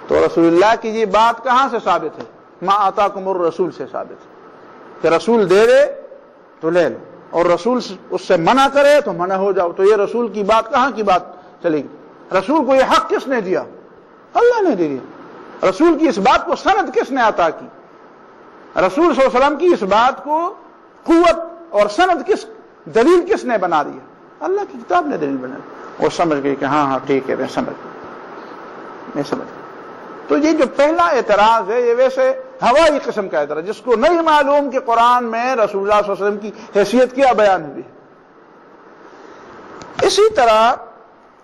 Speaker 1: تو رسول اللہ کی یہ بات کہاں سے ثابت ہے؟ ما آتاکم الرسول سے ثابت ہے کہ رسول دے رہے تو لے لو اور رسول اس سے منع کرے تو منع ہو جاؤ۔ تو یہ رسول کی بات کہاں کی بات چلے گی؟ رسول کو یہ حق کس نے دیا؟ اللہ نے دے دیا۔ رسول کی اس بات کو سند کس نے عطا کی؟ رسول صلی اللہ علیہ وسلم کی اس بات کو قوت اور سند دلیل کس نے بنا دیا؟ اللہ کی کتاب نے دلیل بنا دی۔ وہ سمجھ گئی کہ ہاں ٹھیک ہے، میں سمجھ۔ تو یہ جو پہلا اعتراض ہے یہ ویسے ہوائی قسم کا اعتراض، جس کو نہیں معلوم کہ قرآن میں رسول اللہ صلی اللہ علیہ وسلم کی حیثیت کیا بیان ہوئی ہے۔ اسی طرح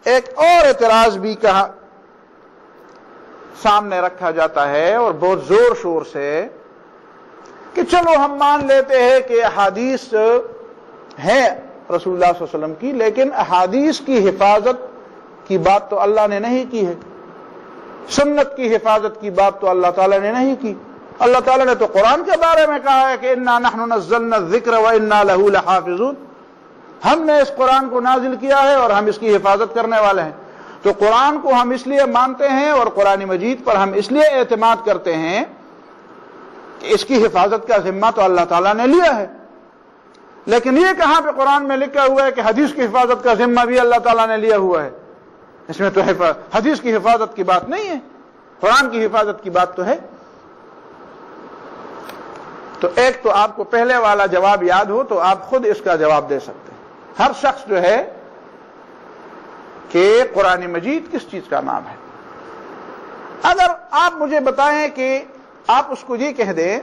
Speaker 1: ایک اور اعتراض بھی کہا سامنے رکھا جاتا ہے اور بہت زور شور سے، کہ چلو ہم مان لیتے ہیں کہ احادیث ہیں رسول اللہ صلی اللہ علیہ وسلم کی، لیکن احادیث کی حفاظت کی بات تو اللہ نے نہیں کی ہے، سنت کی حفاظت کی بات تو اللہ تعالیٰ نے نہیں کی۔ اللہ تعالیٰ نے تو قرآن کے بارے میں کہا ہے کہ انا نحن نزلنا الذکر وانا لہ لحافظون، ہم نے اس قرآن کو نازل کیا ہے اور ہم اس کی حفاظت کرنے والے ہیں۔ تو قرآن کو ہم اس لیے مانتے ہیں اور قرآن مجید پر ہم اس لیے اعتماد کرتے ہیں کہ اس کی حفاظت کا ذمہ تو اللہ تعالیٰ نے لیا ہے، لیکن یہ کہاں پہ قرآن میں لکھا ہوا ہے کہ حدیث کی حفاظت کا ذمہ بھی اللہ تعالیٰ نے لیا ہوا ہے؟ اس میں تو حدیث کی حفاظت کی بات نہیں ہے، قرآن کی حفاظت کی بات تو ہے۔ تو ایک تو آپ کو پہلے والا جواب یاد ہو تو آپ خود اس کا جواب دے سکتے ہیں۔ ہر شخص جو ہے کہ قرآن مجید کس چیز کا نام ہے، اگر آپ مجھے بتائیں کہ آپ اس کو یہ کہہ دیں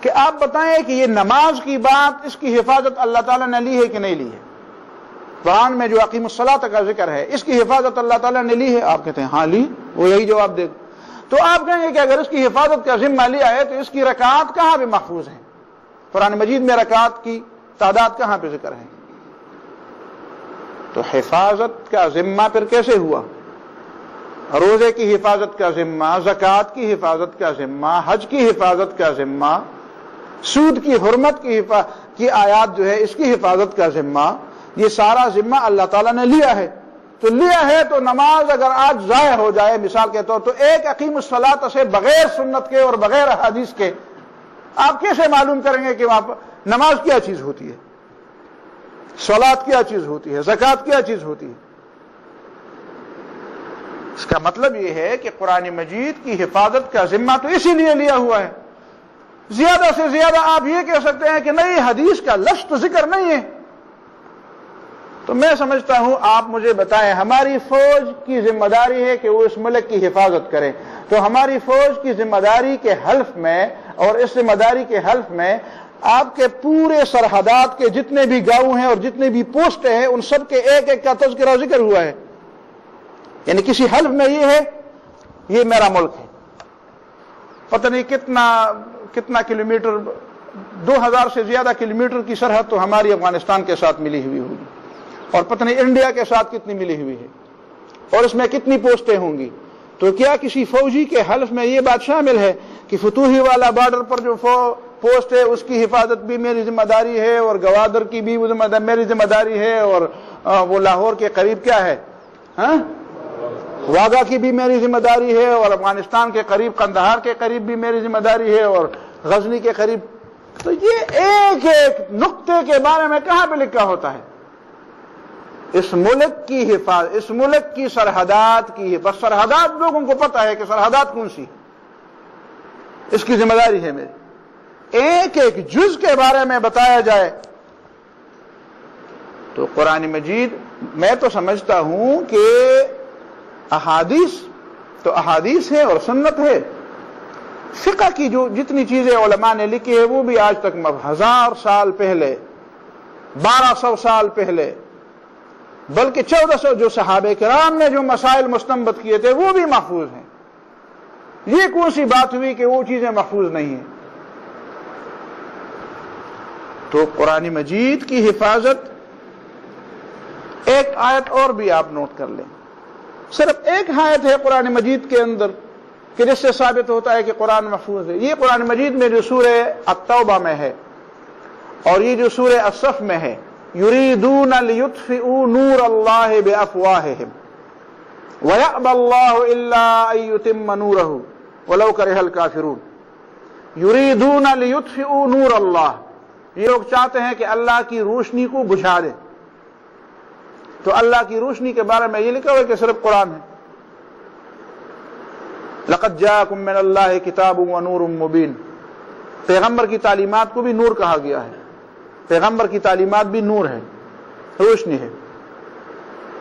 Speaker 1: کہ آپ بتائیں کہ یہ نماز کی بات، اس کی حفاظت اللہ تعالیٰ نے لی ہے کہ نہیں لی ہے؟ قرآن میں جو اقیم الصلاۃ کا ذکر ہے اس کی حفاظت اللہ تعالیٰ نے لی ہے؟ آپ کہتے ہیں ہاں لی، وہ یہی جواب دے گا۔ تو آپ کہیں گے کہ اگر اس کی حفاظت کا ذمہ لیا ہے تو اس کی رکعات کہاں پہ محفوظ ہیں؟ قرآن مجید میں رکعات کی تعداد کہاں پہ ذکر ہے؟ تو حفاظت کا ذمہ پھر کیسے ہوا؟ روزے کی حفاظت کا ذمہ، زکوٰۃ کی حفاظت کا ذمہ، حج کی حفاظت کا ذمہ، سود کی حرمت کی آیات جو ہے اس کی حفاظت کا ذمہ، یہ سارا ذمہ اللہ تعالیٰ نے لیا ہے۔ تو لیا ہے تو نماز اگر آج ضائع ہو جائے مثال کے طور، تو ایک اقیم الصلاۃ سے بغیر سنت کے اور بغیر احادیث کے آپ کیسے معلوم کریں گے کہ نماز کیا چیز ہوتی ہے، صلاۃ کیا چیز ہوتی ہے، زکوٰۃ کیا چیز ہوتی ہے؟ اس کا مطلب یہ ہے کہ قرآن مجید کی حفاظت کا ذمہ تو اسی لیے لیا ہوا ہے. زیادہ سے زیادہ آپ یہ کہہ سکتے ہیں کہ نہیں حدیث کا لفظ تو ذکر نہیں ہے. تو میں سمجھتا ہوں آپ مجھے بتائیں ہماری فوج کی ذمہ داری ہے کہ وہ اس ملک کی حفاظت کرے, تو ہماری فوج کی ذمہ داری کے حلف میں اور اس ذمہ داری کے حلف میں آپ کے پورے سرحدات کے جتنے بھی گاؤں ہیں اور جتنے بھی پوسٹیں ہیں ان سب کے ایک ایک کا تذکرہ ذکر ہوا ہے. یعنی کسی حلف میں یہ ہے یہ میرا ملک ہے. پتہ نہیں کتنا کلومیٹر, 2000 سے زیادہ کلومیٹر کی سرحد تو ہماری افغانستان کے ساتھ ملی ہوئی ہوگی, اور پتہ نہیں انڈیا کے ساتھ کتنی ملی ہوئی ہے, اور اس میں کتنی پوسٹیں ہوں گی. تو کیا کسی فوجی کے حلف میں یہ بات شامل ہے کہ فتوحی والا بارڈر پر جو پوسٹ ہے اس کی حفاظت بھی میری ذمہ داری ہے, اور گوادر کی بھی میری ذمہ داری ہے, اور وہ لاہور کے قریب کیا ہے واگا کی بھی میری ذمہ داری ہے, اور افغانستان کے قریب قندھار کے قریب بھی میری ذمہ داری ہے, اور غزنی کے قریب. تو یہ ایک ایک نقطے کے بارے میں کہاں پہ لکھا ہوتا ہے؟ اس ملک کی حفاظت, اس ملک کی سرحدات کی, بس سرحدات لوگوں کو پتا ہے کہ سرحدات کون سی, اس کی ذمہ داری ہے میری. ایک ایک جز کے بارے میں بتایا جائے تو قرآن مجید, میں تو سمجھتا ہوں کہ احادیث تو احادیث ہے اور سنت ہے. فقہ کی جو جتنی چیزیں علماء نے لکھی ہے وہ بھی آج تک 1000 سال پہلے, 1200 سال پہلے, بلکہ 1400 جو صحابہ کرام نے جو مسائل مستنبط کیے تھے وہ بھی محفوظ ہیں. یہ کون سی بات ہوئی کہ وہ چیزیں محفوظ نہیں ہیں؟ تو قرآن مجید کی حفاظت, ایک آیت اور بھی آپ نوٹ کر لیں, صرف ایک آیت ہے قرآن مجید کے اندر کہ جس سے ثابت ہوتا ہے کہ قرآن محفوظ ہے. یہ قرآن مجید میں جو سورہ التوبہ میں ہے اور یہ جو سورہ الصف میں ہے, یریدون لیطفئوا نور اللہ بافواہہم ویأبی اللہ الا ان یتم نورہ ولو کرہ الکافرون. یریدون لیطفئوا نور اللہ, یہ لوگ چاہتے ہیں کہ اللہ کی روشنی کو بجھا دیں. تو اللہ کی روشنی کے بارے میں یہ لکھا ہوا ہے کہ صرف قرآن ہے. لقد جاءکم من اللہ کتاب ونور مبین. پیغمبر کی تعلیمات کو بھی نور کہا گیا ہے, پیغمبر کی تعلیمات بھی نور ہے, روشنی ہے.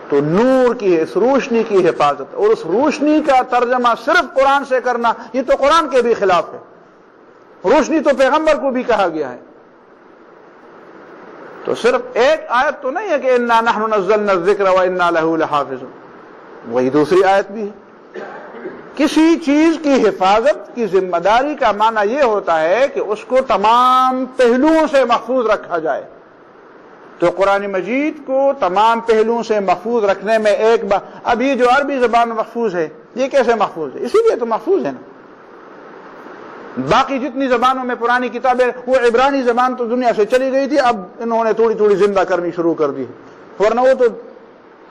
Speaker 1: تو نور کی, اس روشنی کی حفاظت, اور اس روشنی کا ترجمہ صرف قرآن سے کرنا یہ تو قرآن کے بھی خلاف ہے. روشنی تو پیغمبر کو بھی کہا گیا ہے. تو صرف ایک آیت تو نہیں ہے کہ انا نحن نزلنا الذکر وانا لہ لحافظون, وہی دوسری آیت بھی ہے. کسی چیز کی حفاظت کی ذمہ داری کا معنی یہ ہوتا ہے کہ اس کو تمام پہلوؤں سے محفوظ رکھا جائے. تو قرآن مجید کو تمام پہلوؤں سے محفوظ رکھنے میں ایک بات, اب یہ جو عربی زبان محفوظ ہے یہ کیسے محفوظ ہے؟ اسی لیے تو محفوظ ہے نا. باقی جتنی زبانوں میں پرانی کتابیں, وہ عبرانی زبان تو دنیا سے چلی گئی تھی, اب انہوں نے تھوڑی تھوڑی زندہ کرنی شروع کر دی, ورنہ وہ تو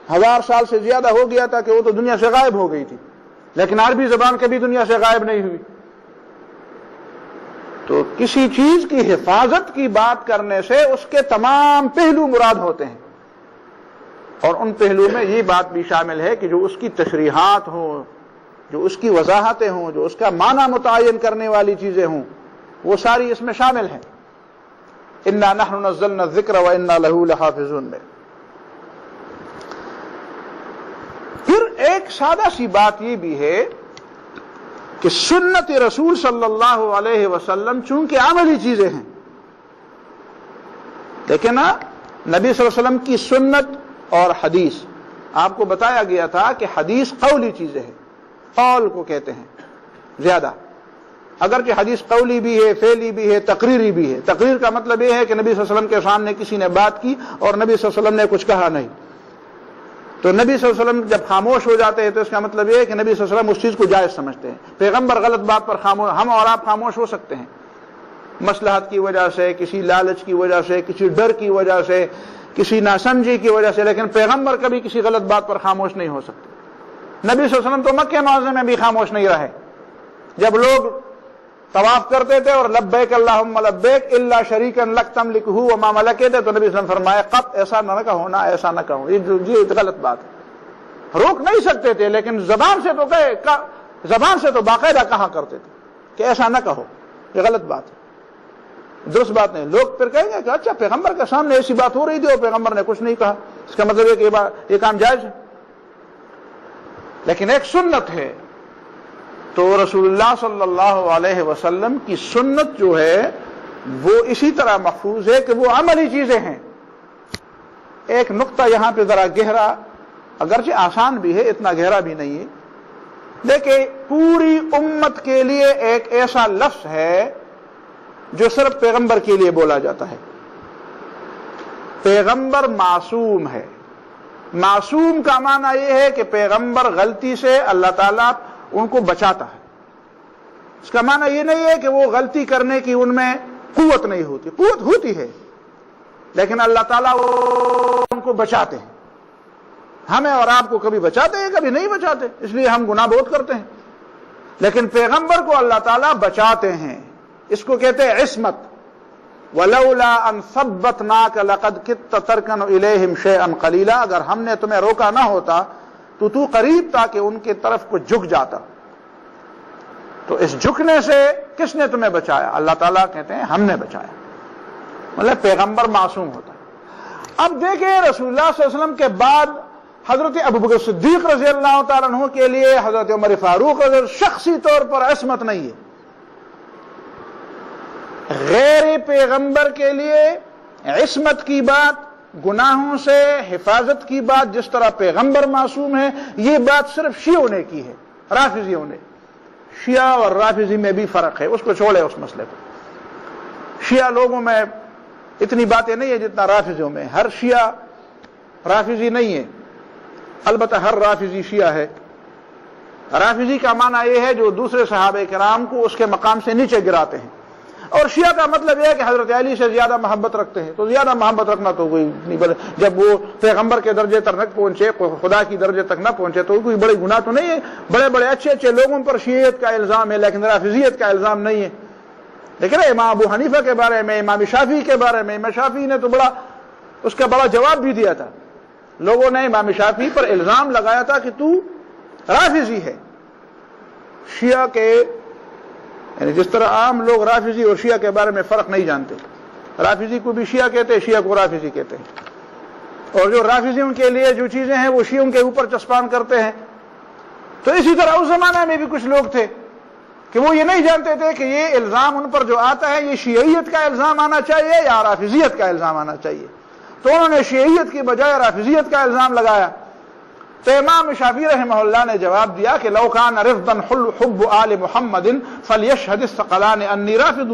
Speaker 1: 1000 سال سے زیادہ ہو گیا تھا کہ وہ تو دنیا سے غائب ہو گئی تھی. لیکن عربی زبان کبھی دنیا سے غائب نہیں ہوئی. تو کسی چیز کی حفاظت کی بات کرنے سے اس کے تمام پہلو مراد ہوتے ہیں, اور ان پہلو میں یہ بات بھی شامل ہے کہ جو اس کی تشریحات ہوں, جو اس کی وضاحتیں ہوں, جو اس کا معنی متعین کرنے والی چیزیں ہوں, وہ ساری اس میں شامل ہیں. انا نحن نزلنا الذکر وانا لہ لحافظون میں. پھر ایک سادہ سی بات یہ بھی ہے کہ سنت رسول صلی اللہ علیہ وسلم چونکہ عملی چیزیں ہیں, لیکن نبی صلی اللہ علیہ وسلم کی سنت اور حدیث, آپ کو بتایا گیا تھا کہ حدیث قولی چیزیں ہیں, قول کو کہتے ہیں زیادہ, اگرچہ حدیث قولی بھی ہے, فعلی بھی ہے, تقریری بھی ہے. تقریر کا مطلب یہ ہے کہ نبی صلی اللہ علیہ وسلم کے سامنے کسی نے بات کی اور نبی صلی اللہ علیہ وسلم نے کچھ کہا نہیں, تو نبی صلی اللہ علیہ وسلم جب خاموش ہو جاتے ہیں تو اس کا مطلب یہ ہے کہ نبی صلی اللہ علیہ وسلم اس چیز کو جائز سمجھتے ہیں. پیغمبر غلط بات پر خاموش, ہم اور آپ خاموش ہو سکتے ہیں مصلحت کی وجہ سے, کسی لالچ کی وجہ سے, کسی ڈر کی وجہ سے, کسی ناسمجھی کی وجہ سے, لیکن پیغمبر کبھی کسی غلط بات پر خاموش نہیں ہو سکتے. نبی صلی اللہ علیہ وسلم تو مکہ معظم میں بھی خاموش نہیں رہے. جب لوگ طواف کرتے تھے اور لبیک اللہم لبیک الا شریکا لک تملکہ وما ملکہ, تو نبی صلی اللہ علیہ وسلم فرمایا قط ایسا نہ کہو, نہ ایسا نہ کہو, یہ غلط بات ہے. روک نہیں سکتے تھے، لیکن زبان سے تو باقاعدہ کہا کرتے تھے کہ ایسا نہ کہو، یہ غلط بات ہے، درست بات نہیں۔ لوگ پھر کہیں گے کہ اچھا پیغمبر کے سامنے ایسی بات ہو رہی تھی اور پیغمبر نے کچھ نہیں کہا، اس کا مطلب ہے کہ یہ کام جائز ہے۔ لیکن ایک سنت ہے، تو رسول اللہ صلی اللہ علیہ وسلم کی سنت جو ہے وہ اسی طرح محفوظ ہے کہ وہ عملی چیزیں ہیں۔ ایک نقطہ یہاں پہ ذرا گہرا، اگرچہ آسان بھی ہے، اتنا گہرا بھی نہیں ہے، دیکھیں پوری امت کے لیے ایک ایسا لفظ ہے جو صرف پیغمبر کے لیے بولا جاتا ہے۔ پیغمبر معصوم ہے۔ معصوم کا معنی یہ ہے کہ پیغمبر غلطی سے اللہ تعالیٰ ان کو بچاتا ہے۔ اس کا معنی یہ نہیں ہے کہ وہ غلطی کرنے کی ان میں قوت نہیں ہوتی، قوت ہوتی ہے، لیکن اللہ تعالیٰ ان کو بچاتے ہیں۔ ہمیں اور آپ کو کبھی بچاتے ہیں، کبھی نہیں بچاتے، اس لیے ہم گناہ بہت کرتے ہیں، لیکن پیغمبر کو اللہ تعالیٰ بچاتے ہیں۔ اس کو کہتے ہیں عصمت۔ وَلَوْلَا أَن ثَبَّتْنَاكَ لَقَدْ كِدتَّ تَرْكَنُ إِلَيْهِمْ شَيْئًا قَلِيلًا، اگر ہم نے تمہیں روکا نہ ہوتا تو قریب تھا کہ ان کی طرف کو جھک جاتا۔ تو اس جھکنے سے کس نے تمہیں بچایا؟ اللہ تعالیٰ کہتے ہیں ہم نے بچایا، مطلب پیغمبر معصوم ہوتا ہے۔ اب دیکھیں رسول اللہ صلی اللہ علیہ وسلم کے بعد حضرت ابوبکر صدیق رضی اللہ تعالیٰ عنہ کے لیے، حضرت عمر فاروق رضی اللہ شخصی طور پر عصمت نہیں ہے۔ غیر پیغمبر کے لیے عصمت کی بات، گناہوں سے حفاظت کی بات، جس طرح پیغمبر معصوم ہے، یہ بات صرف شیعوں نے کی ہے، رافضیوں نے۔ شیعہ اور رافضی میں بھی فرق ہے، اس کو چھوڑے اس مسئلے کو۔ شیعہ لوگوں میں اتنی باتیں نہیں ہے جتنا رافضیوں میں۔ ہر شیعہ رافضی نہیں ہے، البتہ ہر رافضی شیعہ ہے۔ رافضی کا معنی یہ ہے جو دوسرے صحابہ کرام کو اس کے مقام سے نیچے گراتے ہیں، اور شیعہ کا مطلب یہ ہے کہ حضرت علی سے زیادہ محبت رکھتے ہیں۔ تو زیادہ محبت رکھنا تو کوئی نہیں، جب وہ پیغمبر کے درجے تک نہ پہنچے، خدا کی درجے تک نہ پہنچے، تو کوئی بڑی گناہ تو نہیں ہے۔ بڑے بڑے اچھے لوگوں پر شیعیت کا الزام ہے، لیکن رافضیت کا الزام نہیں ہے۔ لیکن امام ابو حنیفہ کے بارے میں، امام شافعی کے بارے میں، امام شافعی نے تو اس کا بڑا جواب بھی دیا تھا۔ لوگوں نے امام شافعی پر الزام لگایا تھا کہ تو رافضی ہے۔ شیعہ کے یعنی جس طرح عام لوگ رافضی اور شیعہ کے بارے میں فرق نہیں جانتے، رافضی کو بھی شیعہ کہتے ہیں، شیعہ کو رافضی کہتے ہیں، اور جو رافضیوں کے لیے جو چیزیں ہیں وہ شیعوں کے اوپر چسپان کرتے ہیں۔ تو اسی طرح اس زمانے میں بھی کچھ لوگ تھے کہ وہ یہ نہیں جانتے تھے کہ یہ الزام ان پر جو آتا ہے یہ شیعیت کا الزام آنا چاہیے یا رافضیت کا الزام آنا چاہیے، تو انہوں نے شیعیت کی بجائے رافضیت کا الزام لگایا۔ تو امام شافعی رحمہ اللہ نے جواب دیا کہ لو کان رفضا حب آل محمد فلیشہد الثقلان انی رافض،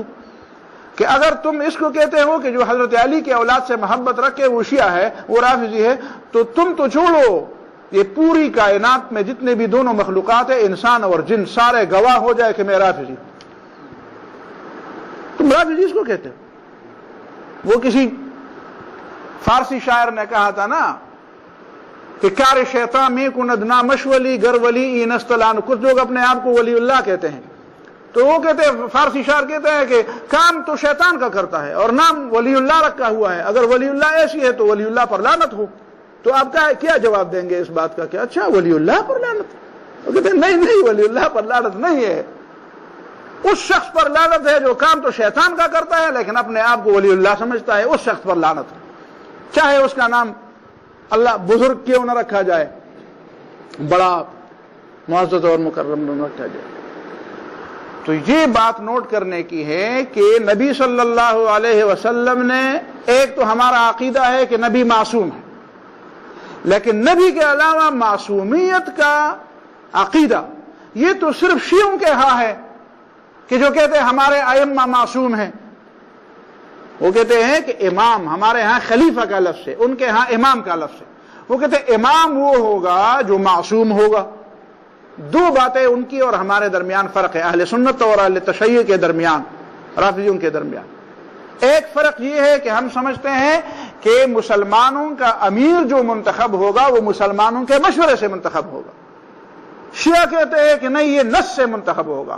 Speaker 1: کہ اگر تم اس کو کہتے ہو کہ جو حضرت علی کے اولاد سے محبت رکھے وہ شیعہ ہے، وہ رافضی ہے، تو تم تو چھوڑو، یہ پوری کائنات میں جتنے بھی دونوں مخلوقات ہیں، انسان اور جن، سارے گواہ ہو جائے کہ میں رافضی ہوں۔ تم رافضی اس کو کہتے ہو؟ وہ کسی فارسی شاعر نے کہا تھا نا کہ کار شیطان میں کو ندنا مشولی گر ولی نستلان، کچھ لوگ اپنے آپ کو ولی اللہ کہتے ہیں، تو وہ کہتے ہیں، فارسی شاعر کہتے ہیں کہ کام تو شیطان کا کرتا ہے اور نام ولی اللہ رکھا ہوا ہے، اگر ولی اللہ ایسی ہے تو ولی اللہ پر لعنت ہو۔ تو آپ کا کیا جواب دیں گے اس بات کا کہ اچھا ولی اللہ پر لعنت؟ وہ کہتے ہیں نہیں ولی اللہ پر لعنت نہیں ہے، اس شخص پر لعنت ہے جو کام تو شیطان کا کرتا ہے لیکن اپنے آپ کو ولی اللہ سمجھتا ہے، اس شخص پر لعنت ہے، چاہے اس کا نام اللہ بزرگ کیوں نہ رکھا جائے، بڑا معزز اور مکرم نہ رکھا جائے۔ تو یہ بات نوٹ کرنے کی ہے کہ نبی صلی اللہ علیہ وسلم نے، ایک تو ہمارا عقیدہ ہے کہ نبی معصوم ہے، لیکن نبی کے علاوہ معصومیت کا عقیدہ یہ تو صرف شیعوں کے ہاں ہے کہ جو کہتے ہیں ہمارے ائمہ معصوم ہیں۔ وہ کہتے ہیں کہ امام، ہمارے ہاں خلیفہ کا لفظ ہے، ان کے ہاں امام کا لفظ ہے۔ وہ کہتے ہیں امام وہ ہوگا جو معصوم ہوگا۔ دو باتیں ان کی اور ہمارے درمیان فرق ہے، اہل سنت اور اہل تشیع کے درمیان، رافضیوں کے درمیان۔ ایک فرق یہ ہے کہ ہم سمجھتے ہیں کہ مسلمانوں کا امیر جو منتخب ہوگا وہ مسلمانوں کے مشورے سے منتخب ہوگا۔ شیعہ کہتے ہیں کہ نہیں، یہ نص سے منتخب ہوگا،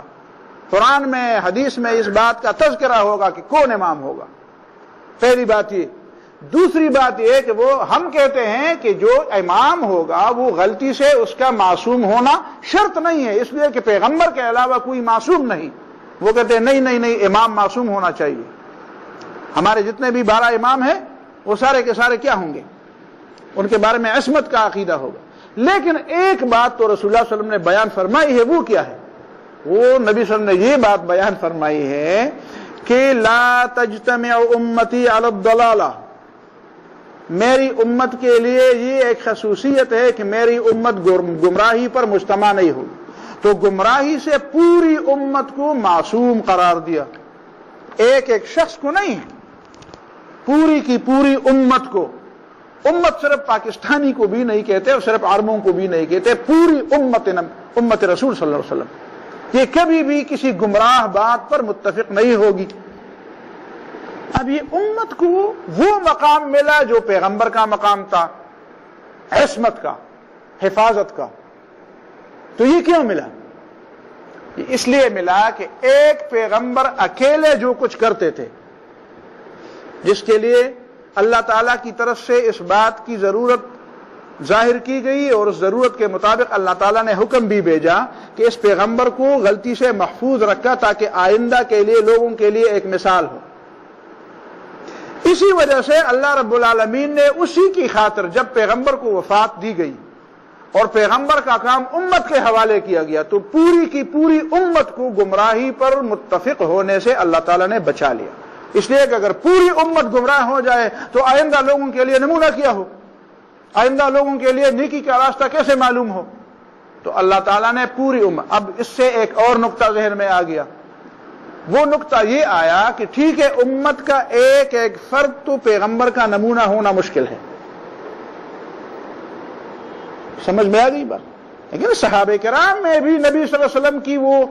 Speaker 1: قرآن میں حدیث میں اس بات کا تذکرہ ہوگا کہ کون امام ہوگا۔ پہلی بات یہ۔ دوسری بات یہ کہ وہ ہم کہتے ہیں کہ جو امام ہوگا وہ غلطی سے اس کا معصوم ہونا شرط نہیں ہے، اس لیے کہ پیغمبر کے علاوہ کوئی معصوم نہیں۔ وہ کہتے ہیں نہیں امام معصوم ہونا چاہیے۔ ہمارے جتنے بھی 12 امام ہیں وہ سارے کے سارے کیا ہوں گے؟ ان کے بارے میں عصمت کا عقیدہ ہوگا۔ لیکن ایک بات تو رسول اللہ صلی اللہ علیہ وسلم نے بیان فرمائی ہے، وہ کیا ہے؟ وہ نبی صلی اللہ علیہ وسلم نے یہ بات بیان فرمائی ہے کہ لا تجتمع امتی علی الضلالہ، میری امت کے لیے یہ ایک خصوصیت ہے کہ میری امت گمراہی پر مجتمع نہیں ہوگی۔ تو گمراہی سے پوری امت کو معصوم قرار دیا، ایک ایک شخص کو نہیں، پوری کی پوری امت کو۔ امت صرف پاکستانی کو بھی نہیں کہتے اور صرف عربوں کو بھی نہیں کہتے، پوری امت رسول صلی اللہ علیہ وسلم یہ کبھی بھی کسی گمراہ بات پر متفق نہیں ہوگی۔ اب یہ امت کو وہ مقام ملا جو پیغمبر کا مقام تھا، عصمت کا، حفاظت کا، تو یہ کیوں ملا؟ یہ اس لیے ملا کہ ایک پیغمبر اکیلے جو کچھ کرتے تھے، جس کے لیے اللہ تعالیٰ کی طرف سے اس بات کی ضرورت ظاہر کی گئی اور اس ضرورت کے مطابق اللہ تعالیٰ نے حکم بھی بھیجا کہ اس پیغمبر کو غلطی سے محفوظ رکھا تاکہ آئندہ کے لیے لوگوں کے لیے ایک مثال ہو۔ اسی وجہ سے اللہ رب العالمین نے اسی کی خاطر جب پیغمبر کو وفات دی گئی اور پیغمبر کا کام امت کے حوالے کیا گیا تو پوری کی پوری امت کو گمراہی پر متفق ہونے سے اللہ تعالیٰ نے بچا لیا۔ اس لیے کہ اگر پوری امت گمراہ ہو جائے تو آئندہ لوگوں کے لیے نمونہ کیا ہو، آئندہ لوگوں کے لیے نیکی کا راستہ کیسے معلوم ہو؟ تو اللہ تعالیٰ نے پوری امت۔ اب اس سے ایک اور نقطہ ذہن میں آ گیا، وہ نقطہ یہ آیا کہ ٹھیک ہے امت کا ایک ایک فرد تو پیغمبر کا نمونہ ہونا مشکل ہے، سمجھ میں آ گئی بات؟ لیکن صحابہ کرام میں بھی نبی صلی اللہ علیہ وسلم کی وہ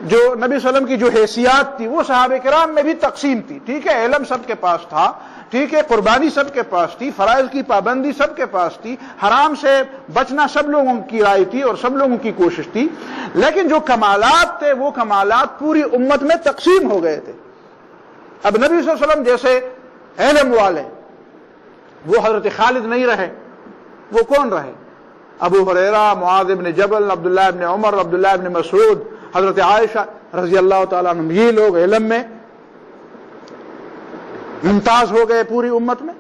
Speaker 1: جو نبی صلی اللہ علیہ وسلم کی جو حیثیات تھی وہ صحابہ کرام میں بھی تقسیم تھی۔ ٹھیک ہے علم سب کے پاس تھا، ٹھیک ہے قربانی سب کے پاس تھی، فرائض کی پابندی سب کے پاس تھی، حرام سے بچنا سب لوگوں کی رائے تھی اور سب لوگوں کی کوشش تھی، لیکن جو کمالات تھے وہ کمالات پوری امت میں تقسیم ہو گئے تھے۔ اب نبی صلی اللہ علیہ وسلم جیسے علم والے وہ حضرت خالد نہیں رہے، وہ کون رہے؟ ابو ہریرہ، معاذ بن جبل، عبداللہ بن عمر، عبداللہ بن مسعود، حضرت عائشہ رضی اللہ تعالیٰ عنہ، یہ لوگ علم میں ممتاز ہو گئے پوری امت میں۔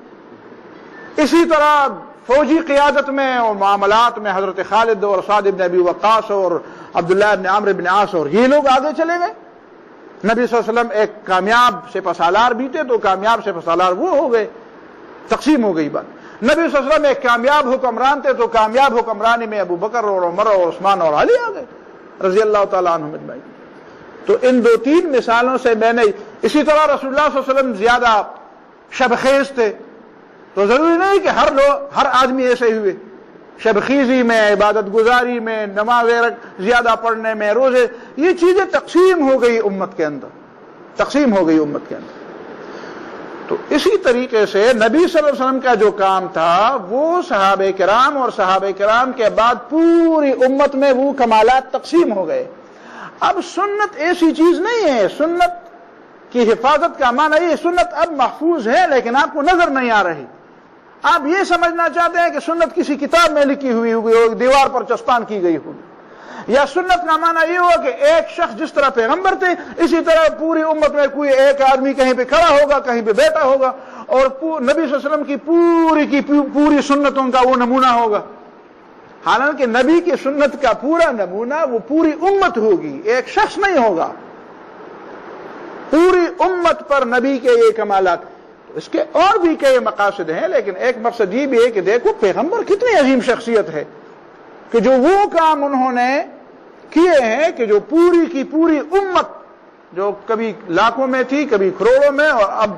Speaker 1: اسی طرح فوجی قیادت میں اور معاملات میں حضرت خالد اور سعد بن ابی وقاص اور عبداللہ بن عمرو بن عاص اور یہ لوگ آگے چلے گئے۔ نبی صلی اللہ علیہ وسلم ایک کامیاب سپاسالار بھی تھے تو کامیاب سپاسالار وہ ہو گئے، تقسیم ہو گئی بات۔ نبی صلی اللہ علیہ وسلم ایک کامیاب حکمران تھے تو کامیاب حکمرانی میں ابو بکر اور عمر اور عثمان اور علی آ گئے رضی اللہ تعالیٰ عنہم اجمعین۔ تو ان 2-3 مثالوں سے میں نے، اسی طرح رسول اللہ صلی اللہ علیہ وسلم زیادہ شب خیز تھے تو ضروری نہیں کہ ہر آدمی ایسے ہی ہوئے، شب خیزی میں، عبادت گزاری میں، نماز زیادہ پڑھنے میں، روزے، یہ چیزیں تقسیم ہو گئی امت کے اندر، تقسیم ہو گئی امت کے اندر۔ تو اسی طریقے سے نبی صلی اللہ علیہ وسلم کا جو کام تھا وہ صحابہ کرام اور صحابہ کرام کے بعد پوری امت میں وہ کمالات تقسیم ہو گئے۔ اب سنت ایسی چیز نہیں ہے، سنت کی حفاظت کا معنی یہ سنت اب محفوظ ہے لیکن آپ کو نظر نہیں آ رہی۔ آپ یہ سمجھنا چاہتے ہیں کہ سنت کسی کتاب میں لکھی ہوئی ہوگی، دیوار پر چسپان کی گئی ہوگی، یا سنت کا معنی یہ ہوا کہ ایک شخص جس طرح پیغمبر تھے اسی طرح پوری امت میں کوئی ایک آدمی کہیں پہ کھڑا ہوگا، کہیں پہ بیٹھا ہوگا اور نبی صلی اللہ علیہ وسلم کی پوری سنتوں کا وہ نمونہ ہوگا۔ حالانکہ نبی کی سنت کا پورا نمونہ وہ پوری امت ہوگی، ایک شخص نہیں ہوگا، پوری امت پر نبی کے یہ کمالات۔ اس کے اور بھی کئی مقاصد ہیں لیکن ایک مقصد یہ بھی ہے کہ دیکھو پیغمبر کتنی عظیم شخصیت ہے کہ جو وہ کام انہوں نے کیے ہیں کہ جو پوری کی پوری امت جو کبھی لاکھوں میں تھی، کبھی کروڑوں میں، اور اب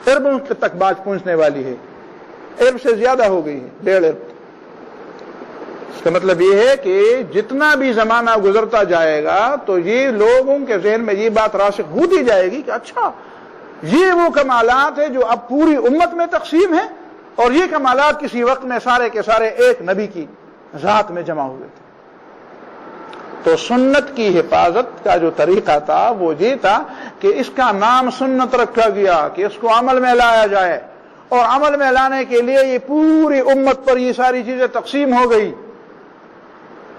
Speaker 1: اربوں تک بات پہنچنے والی ہے، ارب سے زیادہ ہو گئی ہے، 1.5 ارب۔ اس کا مطلب یہ ہے کہ جتنا بھی زمانہ گزرتا جائے گا تو یہ لوگوں کے ذہن میں یہ بات راسخ ہوتی جائے گی کہ اچھا یہ وہ کمالات ہیں جو اب پوری امت میں تقسیم ہیں، اور یہ کمالات کسی وقت میں سارے کے سارے ایک نبی کی ذات میں جمع ہوئے تھے۔ تو سنت کی حفاظت کا جو طریقہ تھا وہ یہ تھا کہ اس کا نام سنت رکھا گیا کہ اس کو عمل میں لایا جائے، اور عمل میں لانے کے لیے یہ پوری امت پر یہ ساری چیزیں تقسیم ہو گئی،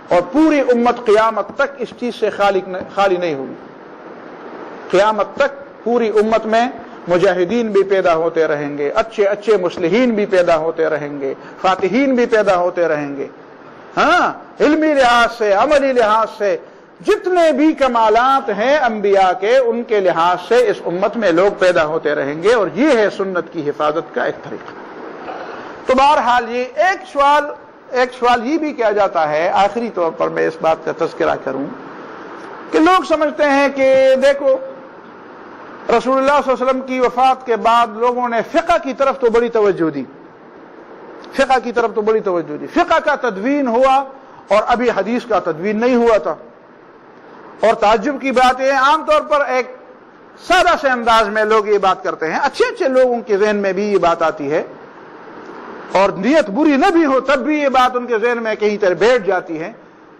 Speaker 1: اور پوری امت قیامت تک اس چیز سے خالی نہیں ہوگی۔ قیامت تک پوری امت میں مجاہدین بھی پیدا ہوتے رہیں گے، اچھے اچھے مصلحین بھی پیدا ہوتے رہیں گے، فاتحین بھی پیدا ہوتے رہیں گے۔ ہاں، علمی لحاظ سے، عملی لحاظ سے جتنے بھی کمالات ہیں انبیاء کے، ان کے لحاظ سے اس امت میں لوگ پیدا ہوتے رہیں گے، اور یہ ہے سنت کی حفاظت کا ایک طریقہ۔ تو بہرحال یہ ایک سوال یہ بھی کیا جاتا ہے، آخری طور پر میں اس بات کا تذکرہ کروں کہ لوگ سمجھتے ہیں کہ دیکھو رسول اللہ صلی اللہ علیہ وسلم کی وفات کے بعد لوگوں نے فقہ کی طرف تو بڑی توجہ دی، فقہ کا تدوین ہوا، اور ابھی حدیث کا تدوین نہیں ہوا تھا۔ اور تعجب کی بات ہے، عام طور پر ایک سادہ سے انداز میں لوگ یہ بات کرتے ہیں، اچھے لوگوں کے ذہن میں بھی یہ بات آتی ہے، اور نیت بری نہ بھی ہو تب بھی یہ بات ان کے ذہن میں کہیں طرح بیٹھ جاتی ہے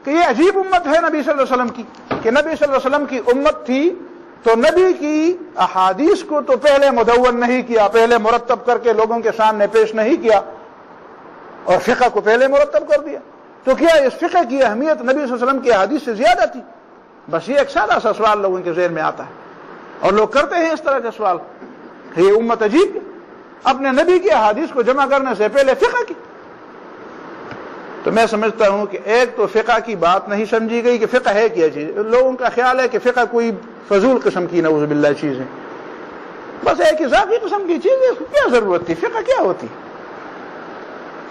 Speaker 1: کہ یہ عجیب امت ہے نبی صلی اللہ علیہ وسلم کی، کہ نبی صلی اللہ علیہ وسلم کی امت تھی تو نبی کی احادیث کو تو پہلے مدون نہیں کیا، پہلے مرتب کر کے لوگوں کے سامنے پیش نہیں کیا، اور فقہ کو پہلے مرتب کر دیا، تو کیا اس فقہ کی اہمیت نبی صلی اللہ علیہ وسلم کی احادیث سے زیادہ تھی؟ بس یہ ایک سادہ سا سوال لوگوں کے ذہن میں آتا ہے، اور لوگ کرتے ہیں اس طرح کے سوال، یہ امت عجیب ہے، اپنے نبی کی احادیث کو جمع کرنے سے پہلے فقہ کی۔ تو میں سمجھتا ہوں کہ ایک تو فقہ کی بات نہیں سمجھی گئی کہ فقہ ہے کیا چیز، لوگوں کا خیال ہے کہ فقہ کوئی فضول قسم کی نعوذ باللہ چیز ہے، بس ایک اضافی قسم کی چیز ہے، اس کو کیا ضرورت تھی، فقہ کیا ہوتی؟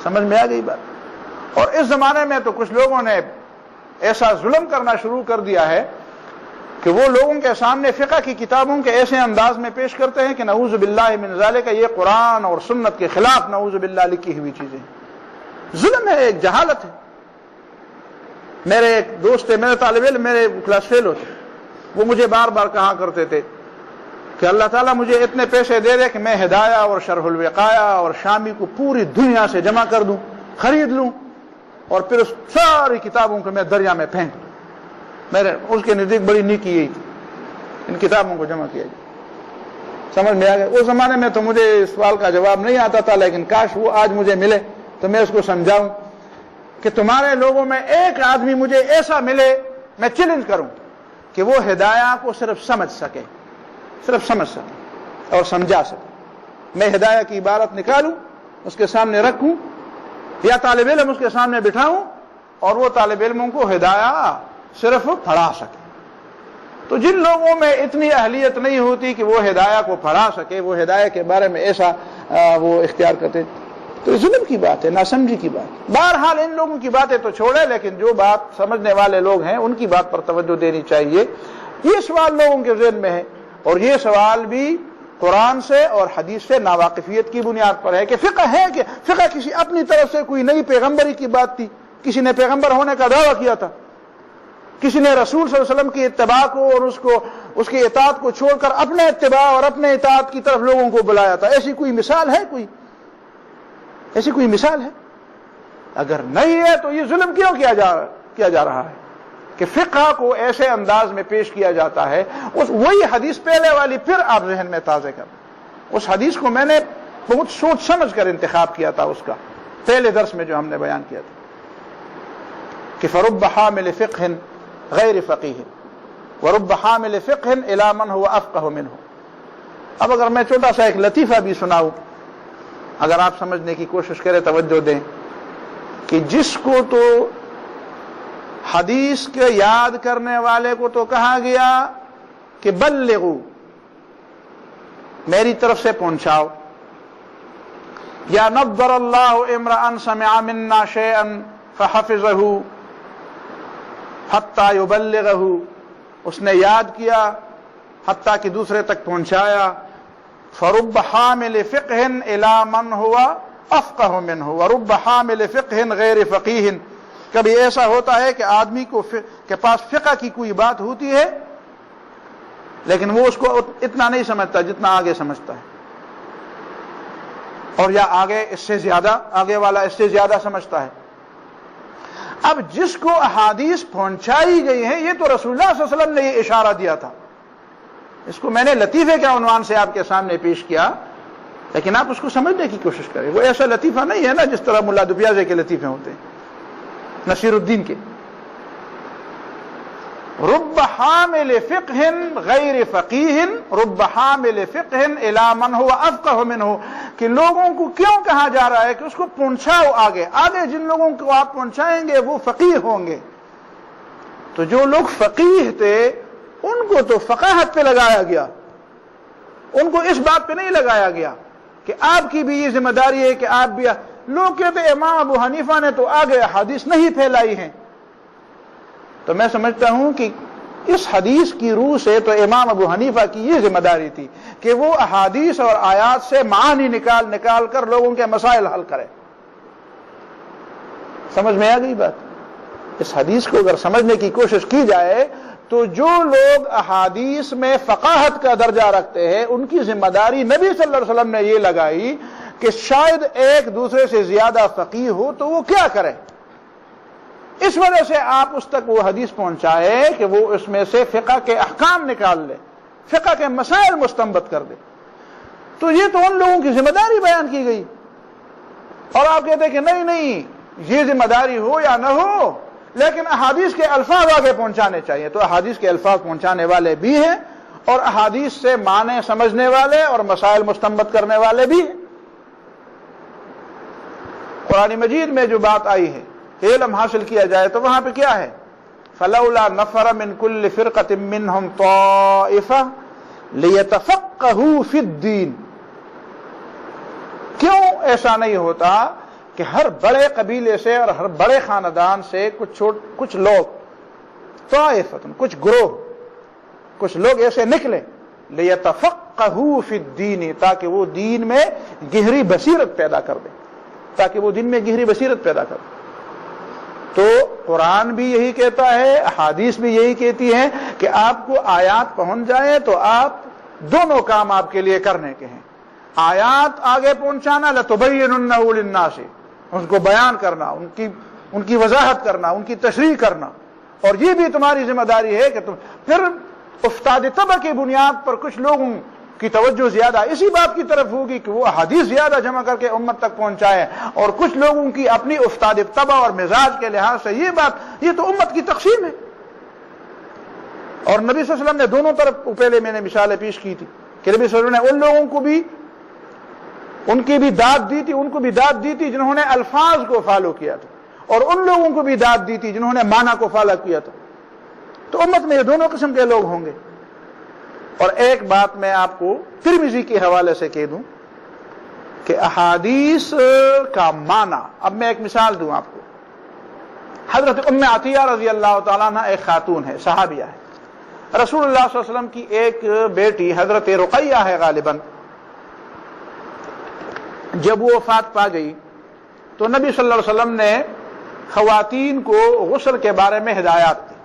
Speaker 1: سمجھ میں آ گئی بات؟ اور اس زمانے میں تو کچھ لوگوں نے ایسا ظلم کرنا شروع کر دیا ہے کہ وہ لوگوں کے سامنے فقہ کی کتابوں کے ایسے انداز میں پیش کرتے ہیں کہ نعوذ باللہ من ذالک یہ قرآن اور سنت کے خلاف نعوذ باللہ لکھی ہوئی چیزیں، ظلم ہے، ایک جہالت ہے۔ میرے ایک دوست تھے، میرے طالب علم، میرے کلاس فیل ہوتے، وہ مجھے بار بار کہا کرتے تھے کہ اللہ تعالیٰ مجھے اتنے پیسے دے دے کہ میں ہدایہ اور شرح الوقایہ اور شامی کو پوری دنیا سے جمع کر دوں، خرید لوں، اور پھر اس ساری کتابوں کو میں دریا میں پھینک دوں۔ میرے اس کے نزدیک بڑی نیکی یہی تھی، ان کتابوں کو جمع کیا جائے۔ سمجھ میں آ گیا؟ اس زمانے میں تو مجھے اس سوال کا جواب نہیں آتا تھا، لیکن کاش وہ آج مجھے ملے تو میں اس کو سمجھاؤں کہ تمہارے لوگوں میں ایک آدمی مجھے ایسا ملے، میں چیلنج کروں کہ وہ ہدایہ کو صرف سمجھ سکے اور سمجھا سکے۔ میں ہدایہ کی عبارت نکالوں، اس کے سامنے رکھوں، یا طالب علم اس کے سامنے بٹھاؤں، اور وہ طالب علموں کو ہدایہ صرف پڑھا سکے۔ تو جن لوگوں میں اتنی اہلیت نہیں ہوتی کہ وہ ہدایہ کو پڑھا سکے، وہ ہدایہ کے بارے میں ایسا وہ اختیار کرتے، تو ظلم کی بات ہے، ناسمجھی کی بات۔ بہرحال ان لوگوں کی باتیں تو چھوڑے، لیکن جو بات سمجھنے والے لوگ ہیں ان کی بات پر توجہ دینی چاہیے۔ یہ سوال لوگوں کے ذہن میں ہے، اور یہ سوال بھی قرآن سے اور حدیث سے ناواقفیت کی بنیاد پر ہے کہ فقہ ہے، کہ فقہ کسی اپنی طرف سے کوئی نئی پیغمبری کی بات تھی، کسی نے پیغمبر ہونے کا دعویٰ کیا تھا، کسی نے رسول صلی اللہ علیہ وسلم کی اتباع کو اور اس کی اطاعت کو چھوڑ کر اپنے اتباع اور اپنے اطاعت کی طرف لوگوں کو بلایا تھا۔ ایسی کوئی مثال ہے؟ ایسی کوئی مثال ہے؟ اگر نہیں ہے تو یہ ظلم کیوں کیا جا رہا ہے کہ فقہ کو ایسے انداز میں پیش کیا جاتا ہے؟ وہی حدیث پہلے والی پھر آپ ذہن میں تازہ کر، اس حدیث کو میں نے بہت سوچ سمجھ کر انتخاب کیا تھا، اس کا پہلے درس میں جو ہم نے بیان کیا تھا کہ فرب حامل فقہ غیر فقیہ ورب حامل فقہ الی من هو افقہ منہ۔ اب اگر میں چھوٹا سا ایک لطیفہ بھی سناؤں، اگر آپ سمجھنے کی کوشش کریں، توجہ دیں، کہ جس کو تو حدیث کے یاد کرنے والے کو تو کہا گیا کہ بلغوا، میری طرف سے پہنچاؤ، یا نضر اللہ امرأ سمع منا شیئا فحفظہ حتی یبلغہ، اس نے یاد کیا حتیٰ کہ دوسرے تک پہنچایا۔ فرب حامل فقہ الی من هو افقہ منہ ورب حامل فقہ غیر فقیہ۔ کبھی ایسا ہوتا ہے کہ آدمی کے پاس فقہ کی کوئی بات ہوتی ہے لیکن وہ اس کو اتنا نہیں سمجھتا جتنا آگے سمجھتا ہے، اور یا آگے والا اس سے زیادہ سمجھتا ہے۔ اب جس کو احادیث پہنچائی گئی ہیں، یہ تو رسول اللہ صلی اللہ علیہ وسلم نے یہ اشارہ دیا تھا. اس کو میں نے لطیفے کے عنوان سے آپ کے سامنے پیش کیا، لیکن آپ اس کو سمجھنے کی کوشش کریں. وہ ایسا لطیفہ نہیں ہے نا جس طرح ملا دبیازے کے لطیفے ہوتے ہیں، نصیر الدین کے. رب حامل فقہ غیر فقیہ رب حامل فقہ الی من هو افقہ منہ، کہ لوگوں کو کیوں کہا جا رہا ہے کہ اس کو پہنچاؤ آگے جن لوگوں کو آپ پہنچائیں گے وہ فقیہ ہوں گے. تو جو لوگ فقیہ تھے ان کو تو فقاہت پہ لگایا گیا، ان کو اس بات پہ نہیں لگایا گیا کہ آپ کی بھی یہ ذمہ داری ہے کہ آپ بھی. لوگ کہتے امام ابو حنیفہ نے تو آگے حدیث نہیں پھیلائی ہیں. تو میں سمجھتا ہوں کہ اس حدیث کی روح سے تو امام ابو حنیفہ کی یہ ذمہ داری تھی کہ وہ احادیث اور آیات سے معانی نکال کر لوگوں کے مسائل حل کرے. سمجھ میں آ گئی بات؟ اس حدیث کو اگر سمجھنے کی کوشش کی جائے تو جو لوگ احادیث میں فقاہت کا درجہ رکھتے ہیں ان کی ذمہ داری نبی صلی اللہ علیہ وسلم نے یہ لگائی کہ شاید ایک دوسرے سے زیادہ فقیہ ہو تو وہ کیا کرے. اس وجہ سے آپ اس تک وہ حدیث پہنچائے کہ وہ اس میں سے فقہ کے احکام نکال لے، فقہ کے مسائل مستنبط کر دے. تو یہ تو ان لوگوں کی ذمہ داری بیان کی گئی، اور آپ کہتے ہیں کہ نہیں یہ ذمہ داری ہو یا نہ ہو لیکن احادیث کے الفاظ آگے پہنچانے چاہیے. تو احادیث کے الفاظ پہنچانے والے بھی ہیں اور احادیث سے معنی سمجھنے والے اور مسائل مستنبط کرنے والے بھی ہیں. قرآن مجید میں جو بات آئی ہے علم حاصل کیا جائے تو وہاں پہ کیا ہے؟ فلولا نفر من كل فرقة منهم طائفة ليتفقهوا في الدين. کیوں ایسا نہیں ہوتا کہ ہر بڑے قبیلے سے اور ہر بڑے خاندان سے کچھ لوگ طائفۃ، کچھ گروہ، کچھ لوگ ایسے نکلے لیتفقهوا فی الدین، تاکہ وہ دین میں گہری بصیرت پیدا کر دیں، تاکہ وہ دین میں گہری بصیرت پیدا کر دیں. تو قرآن بھی یہی کہتا ہے، احادیث بھی یہی کہتی ہیں کہ آپ کو آیات پہنچ جائیں تو آپ دونوں کام آپ کے لیے کرنے کے ہیں. آیات آگے پہنچانا، لَتُبَيِّنُنَّهُ لِلنَّاسِ، ان کو بیان کرنا، ان کی وضاحت کرنا، ان کی تشریح کرنا. اور یہ بھی تمہاری ذمہ داری ہے کہ تم پھر افتاد طبع کی بنیاد پر کچھ لوگوں کی توجہ زیادہ اسی بات کی طرف ہوگی کہ وہ حدیث زیادہ جمع کر کے امت تک پہنچائے، اور کچھ لوگوں کی اپنی افتاد طبع اور مزاج کے لحاظ سے یہ تو امت کی تقسیم ہے. اور نبی صلی اللہ علیہ وسلم نے دونوں طرف، پہلے میں نے مثالیں پیش کی تھی کہ نبی صلی اللہ علیہ وسلم نے ان لوگوں کو بھی ان کی بھی داد دی تھی، ان کو بھی داد دی تھی جنہوں نے الفاظ کو فالو کیا تھا، اور ان لوگوں کو بھی داد دی تھی جنہوں نے معنی کو فالو کیا تھا. تو امت میں یہ دونوں قسم کے لوگ ہوں گے. اور ایک بات میں آپ کو ترمذی کے حوالے سے کہہ دوں کہ احادیث کا معنی، اب میں ایک مثال دوں آپ کو. حضرت ام عطیہ رضی اللہ تعالیٰ عنہ ایک خاتون ہے، صحابیہ ہے. رسول اللہ صلی اللہ علیہ وسلم کی ایک بیٹی حضرت رقیہ ہے غالباً. جب وہ وفات پا گئی تو نبی صلی اللہ علیہ وسلم نے خواتین کو غسل کے بارے میں ہدایات دی.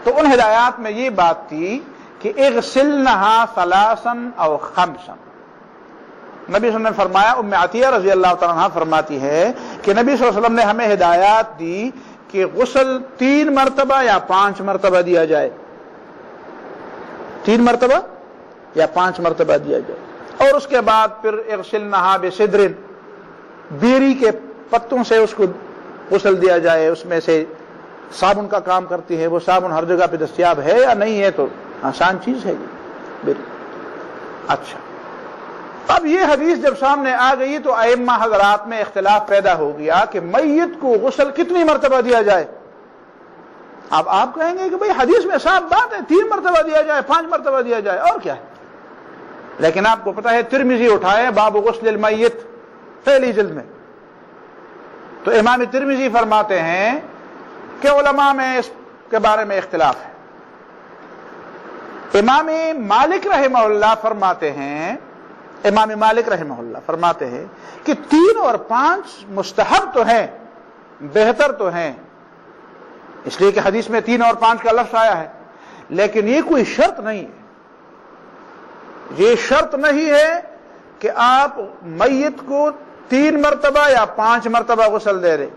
Speaker 1: تو ان ہدایات میں یہ بات تھی کہ اغسلنہا ثلاثا او خمسا. نبی صلی اللہ علیہ وسلم نے فرمایا، ام عطیہ رضی اللہ تعالیٰ عنہ فرماتی ہے کہ نبی صلی اللہ علیہ وسلم نے ہمیں ہدایات دی کہ غسل 3 مرتبہ یا 5 مرتبہ دیا جائے، 3 مرتبہ یا 5 مرتبہ دیا جائے. اور اس کے بعد پھر اغسلنہا بسدر، بیری کے پتوں سے اس کو غسل دیا جائے. اس میں سے صابن کا کام کرتی ہے، وہ صابن ہر جگہ پہ دستیاب ہے یا نہیں ہے تو آسان چیز ہے یہ. اچھا، اب یہ حدیث جب سامنے آ گئی تو ائمہ حضرات میں اختلاف پیدا ہو گیا کہ میت کو غسل کتنی مرتبہ دیا جائے. اب آپ کہیں گے کہ بھئی حدیث میں صاف بات ہے 3 مرتبہ دیا جائے، 5 مرتبہ دیا جائے، اور کیا ہے. لیکن آپ کو پتا ہے ترمذی اٹھائے باب غسل المیت پہلی جلد میں، تو امام ترمذی فرماتے ہیں کہ علماء میں اس کے بارے میں اختلاف ہے. امام مالک رحمہ اللہ فرماتے ہیں، امام مالک رحمہ اللہ فرماتے ہیں کہ 3 اور 5 مستحب تو ہیں، بہتر تو ہیں، اس لیے کہ حدیث میں 3 اور 5 کا لفظ آیا ہے، لیکن یہ کوئی شرط نہیں ہے. یہ شرط نہیں ہے کہ آپ میت کو 3 مرتبہ یا 5 مرتبہ غسل دے رہے.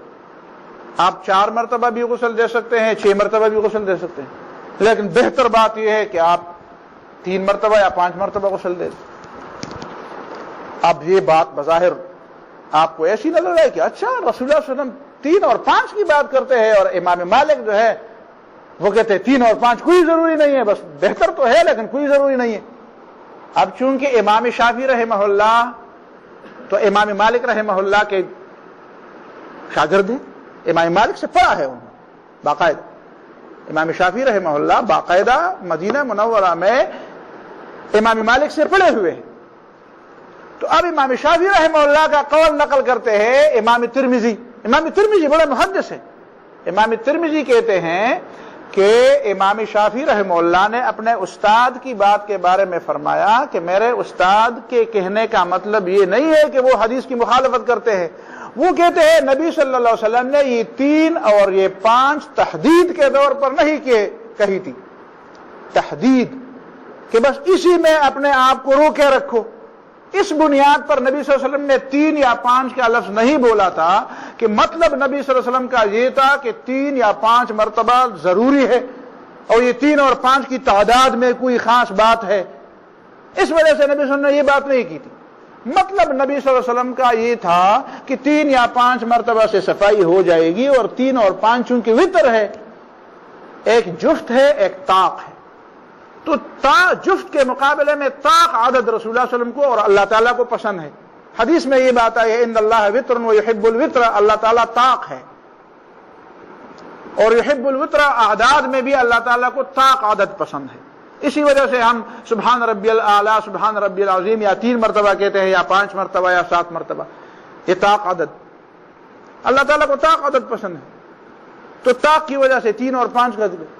Speaker 1: آپ 4 مرتبہ بھی غسل دے سکتے ہیں، 6 مرتبہ بھی غسل دے سکتے ہیں، لیکن بہتر بات یہ ہے کہ آپ 3 مرتبہ یا 5 مرتبہ غسل دیں۔ اب یہ بات بظاہر آپ کو ایسی نظر آئے کہ اچھا رسول اللہ صلی اللہ علیہ وسلم 3 اور 5 کی بات کرتے ہیں، اور امام مالک جو ہے وہ کہتے ہیں 3 اور 5 کوئی ضروری نہیں ہے، بس بہتر تو ہے لیکن کوئی ضروری نہیں ہے۔ اب چونکہ امام شافعی رحمہ اللہ تو امام مالک رحمہ اللہ کے شاگرد ہیں، امام مالک سے پڑھا ہے انہوں نے باقاعدہ، امام شافعی رحمہ اللہ باقاعدہ مدینہ منورہ میں امام مالک سے پڑھے ہوئے ہیں۔ تو اب امام شافعی رحمہ اللہ کا قول نقل کرتے ہیں امام ترمذی۔ امام ترمذی بڑے محدث ہیں۔ امام ترمذی کہتے ہیں کہ امام شافعی رحمہ اللہ نے اپنے استاد کی بات کے بارے میں فرمایا کہ میرے استاد کے کہنے کا مطلب یہ نہیں ہے کہ وہ حدیث کی مخالفت کرتے ہیں، وہ کہتے ہیں نبی صلی اللہ علیہ وسلم نے یہ 3 اور یہ 5 تحدید کے دور پر نہیں کہی تھی، تحدید کہ بس اسی میں اپنے آپ کو روکے رکھو۔ اس بنیاد پر نبی صلی اللہ علیہ وسلم نے 3 یا 5 کا لفظ نہیں بولا تھا کہ مطلب نبی صلی اللہ علیہ وسلم کا یہ تھا کہ 3 یا 5 مرتبہ ضروری ہے، اور یہ 3 اور 5 کی تعداد میں کوئی خاص بات ہے، اس وجہ سے نبی صلی اللہ علیہ وسلم نے یہ بات نہیں کی تھی۔ مطلب نبی صلی اللہ علیہ وسلم کا یہ تھا کہ 3 یا 5 مرتبہ سے صفائی ہو جائے گی، اور 3 اور 5 چونکہ وتر ہے، ایک جفت ہے ایک طاق ہے، تو جفت کے مقابلے میں طاق عدد رسول اللہ صلی اللہ علیہ وسلم کو اور اللہ تعالیٰ کو پسند ہے۔ حدیث میں یہ بات آئی ہے ان اللہ وطر ویحب الوطر، اللہ تعالیٰ طاق ہے، اور یحب الوطر اعداد میں بھی اللہ تعالیٰ کو طاق عدد پسند ہے۔ اسی وجہ سے ہم سبحان ربی الاعلیٰ سبحان ربی العظیم یا 3 مرتبہ کہتے ہیں، یا 5 مرتبہ یا 7 مرتبہ، یہ طاق عدد، اللہ تعالیٰ کو طاق عدد پسند ہے، تو طاق کی وجہ سے 3 اور 5 کا ذکر۔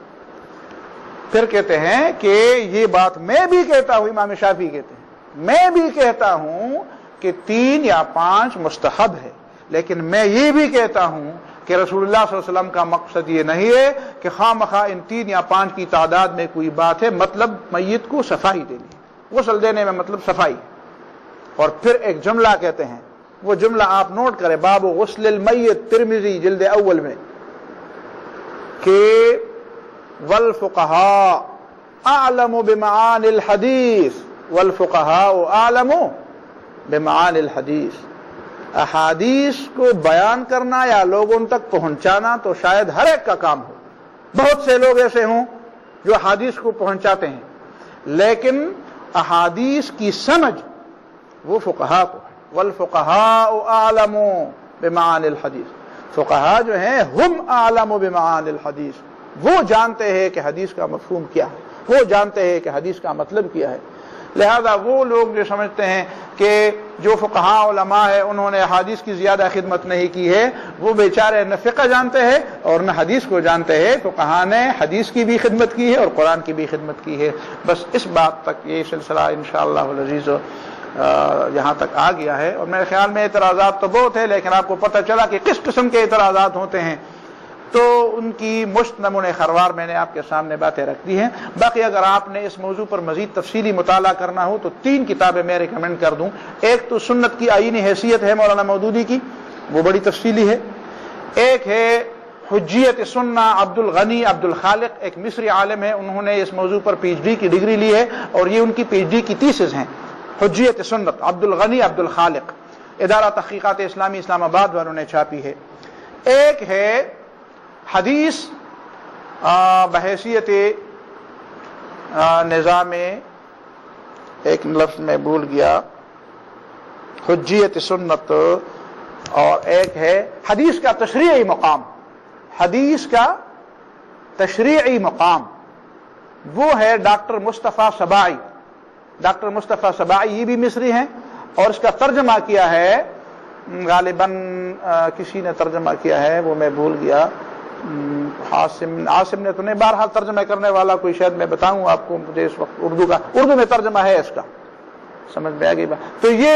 Speaker 1: پھر کہتے ہیں کہ یہ بات میں بھی کہتا ہوں، امام شافعی کہتے ہیں میں بھی کہتا ہوں کہ 3 یا 5 مستحب ہے، لیکن میں یہ بھی کہتا ہوں کہ رسول اللہ صلی اللہ علیہ وسلم کا مقصد یہ نہیں ہے کہ خواہ مخواہ ان 3 یا 5 کی تعداد میں کوئی بات ہے، مطلب میت کو صفائی دینی، غسل دینے میں مطلب صفائی۔ اور پھر ایک جملہ کہتے ہیں، وہ جملہ آپ نوٹ کریں، باب غسل المیت ترمذی جلد اول میں، کہ والفقہاء اعلم بمعانی الحدیث، والفقہاء اعلم بمعانی الحدیث، احادیث کو بیان کرنا یا لوگوں تک پہنچانا تو شاید ہر ایک کا کام ہو، بہت سے لوگ ایسے ہوں جو احادیث کو پہنچاتے ہیں، لیکن احادیث کی سمجھ وہ فقہاء کو ہے۔ والفقہاء اعلم بمعانی الحدیث، فقہاء جو ہیں ہم اعلم بمعانی الحدیث، وہ جانتے ہیں کہ حدیث کا مفہوم کیا ہے، وہ جانتے ہیں کہ حدیث کا مطلب کیا ہے۔ لہذا وہ لوگ جو سمجھتے ہیں کہ جو فقہاء علماء ہے انہوں نے حدیث کی زیادہ خدمت نہیں کی ہے، وہ بیچارے نہ فقہ جانتے ہیں اور نہ حدیث کو جانتے ہیں۔ فقہاء نے حدیث کی بھی خدمت کی ہے اور قرآن کی بھی خدمت کی ہے۔ بس اس بات تک یہ سلسلہ انشاءاللہ العزیز یہاں تک آ گیا ہے، اور میرے خیال میں اعتراضات تو بہت ہے، لیکن آپ کو پتہ چلا کہ کس قسم کے اعتراضات ہوتے ہیں، تو ان کی مشت نمونے خروار میں نے آپ کے سامنے باتیں رکھ دی ہیں۔ باقی اگر آپ نے اس موضوع پر مزید تفصیلی مطالعہ کرنا ہو تو 3 کتابیں میں ریکمینڈ کر دوں۔ ایک تو سنت کی آئینی حیثیت ہے مولانا مودودی کی، وہ بڑی تفصیلی ہے۔ ایک ہے حجیت سنہ عبد الغنی عبد الخالق، ایک مصری عالم ہے، انہوں نے اس موضوع پر پی ایچ ڈی کی ڈگری لی ہے، اور یہ ان کی پی ایچ ڈی کی تھیسس ہیں، حجیت سنت عبد الغنی عبد الخالق، ادارہ تحقیقات اسلامی اسلام آباد والوں نے چھاپی ہے۔ ایک ہے حدیث بحیثیت نظام، ایک لفظ میں بھول گیا، حجیت سنت، اور ایک ہے حدیث کا تشریعی مقام، حدیث کا تشریعی مقام، وہ ہے ڈاکٹر مصطفیٰ سباعی۔ ڈاکٹر مصطفیٰ سباعی یہ بھی مصری ہیں، اور اس کا ترجمہ کیا ہے غالباً کسی نے ترجمہ کیا ہے، وہ میں بھول گیا، عاصم نے تو نہیں، بہرحال ترجمہ کرنے والا کوئی شاید میں بتاؤں آپ کو، مجھے اس وقت اردو میں ترجمہ ہے اس کا، سمجھ میں آ گئی بات۔ تو یہ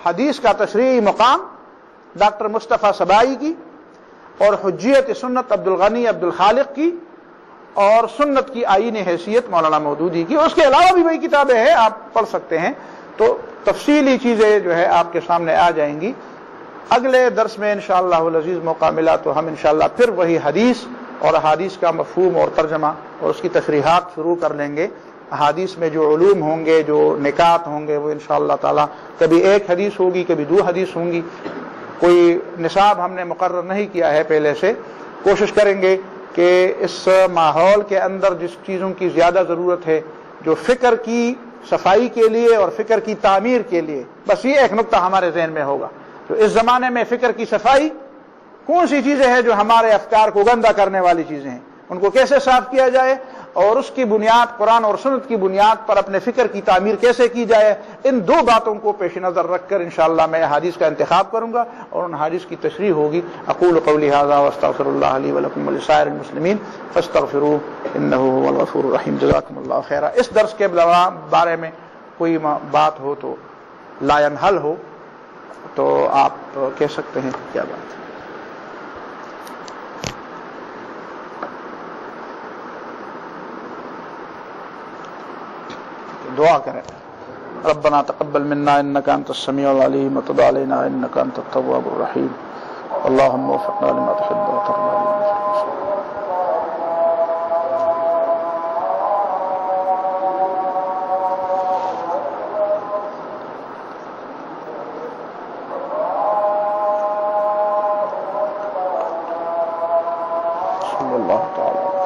Speaker 1: حدیث کا تشریعی مقام ڈاکٹر مصطفیٰ سباعی کی، اور حجیت سنت عبد الغنی عبد الخالق کی، اور سنت کی آئینی حیثیت مولانا مودودی کی۔ اس کے علاوہ بھی وہی کتابیں ہیں، آپ پڑھ سکتے ہیں، تو تفصیلی چیزیں جو ہے آپ کے سامنے آ جائیں گی۔ اگلے درس میں انشاءاللہ العزیز موقع ملا تو ہم انشاءاللہ پھر وہی حدیث اور احادیث کا مفہوم اور ترجمہ اور اس کی تشریحات شروع کر لیں گے. احادیث میں جو علوم ہوں گے، جو نکات ہوں گے، وہ انشاءاللہ تعالی کبھی ایک حدیث ہوگی، کبھی دو حدیث ہوں گی. کوئی نصاب ہم نے مقرر نہیں کیا ہے پہلے سے. کوشش کریں گے کہ اس ماحول کے اندر جس چیزوں کی زیادہ ضرورت ہے، جو فکر کی صفائی کے لیے اور فکر کی تعمیر کے لیے، بس یہ ایک نقطہ ہمارے ذہن میں ہوگا. تو اس زمانے میں فکر کی صفائی کون سی چیزیں ہیں جو ہمارے افکار کو گندا کرنے والی چیزیں ہیں، ان کو کیسے صاف کیا جائے، اور اس کی بنیاد قرآن اور سنت کی بنیاد پر اپنے فکر کی تعمیر کیسے کی جائے. ان دو باتوں کو پیش نظر رکھ کر انشاءاللہ میں حدیث کا انتخاب کروں گا اور ان حدیث کی تشریح ہوگی. اقول قولی ھذا واستغفر اللہ لی ولکم ولسائر المسلمین فاستغفروہ انہ ھو الغفور الرحیم. جزاکم اللہ خیرا. اس درس کے بارے میں کوئی بات ہو تو لا ینحل ہو تو آپ کہہ سکتے ہیں. کیا بات ہے؟ دعا کریں. ربنا تقبل منا انك انت السميع العليم وتب علينا انك انت التواب الرحيم. اللهم وفقنا لما تحب وترضى. صلی اللہ تعالی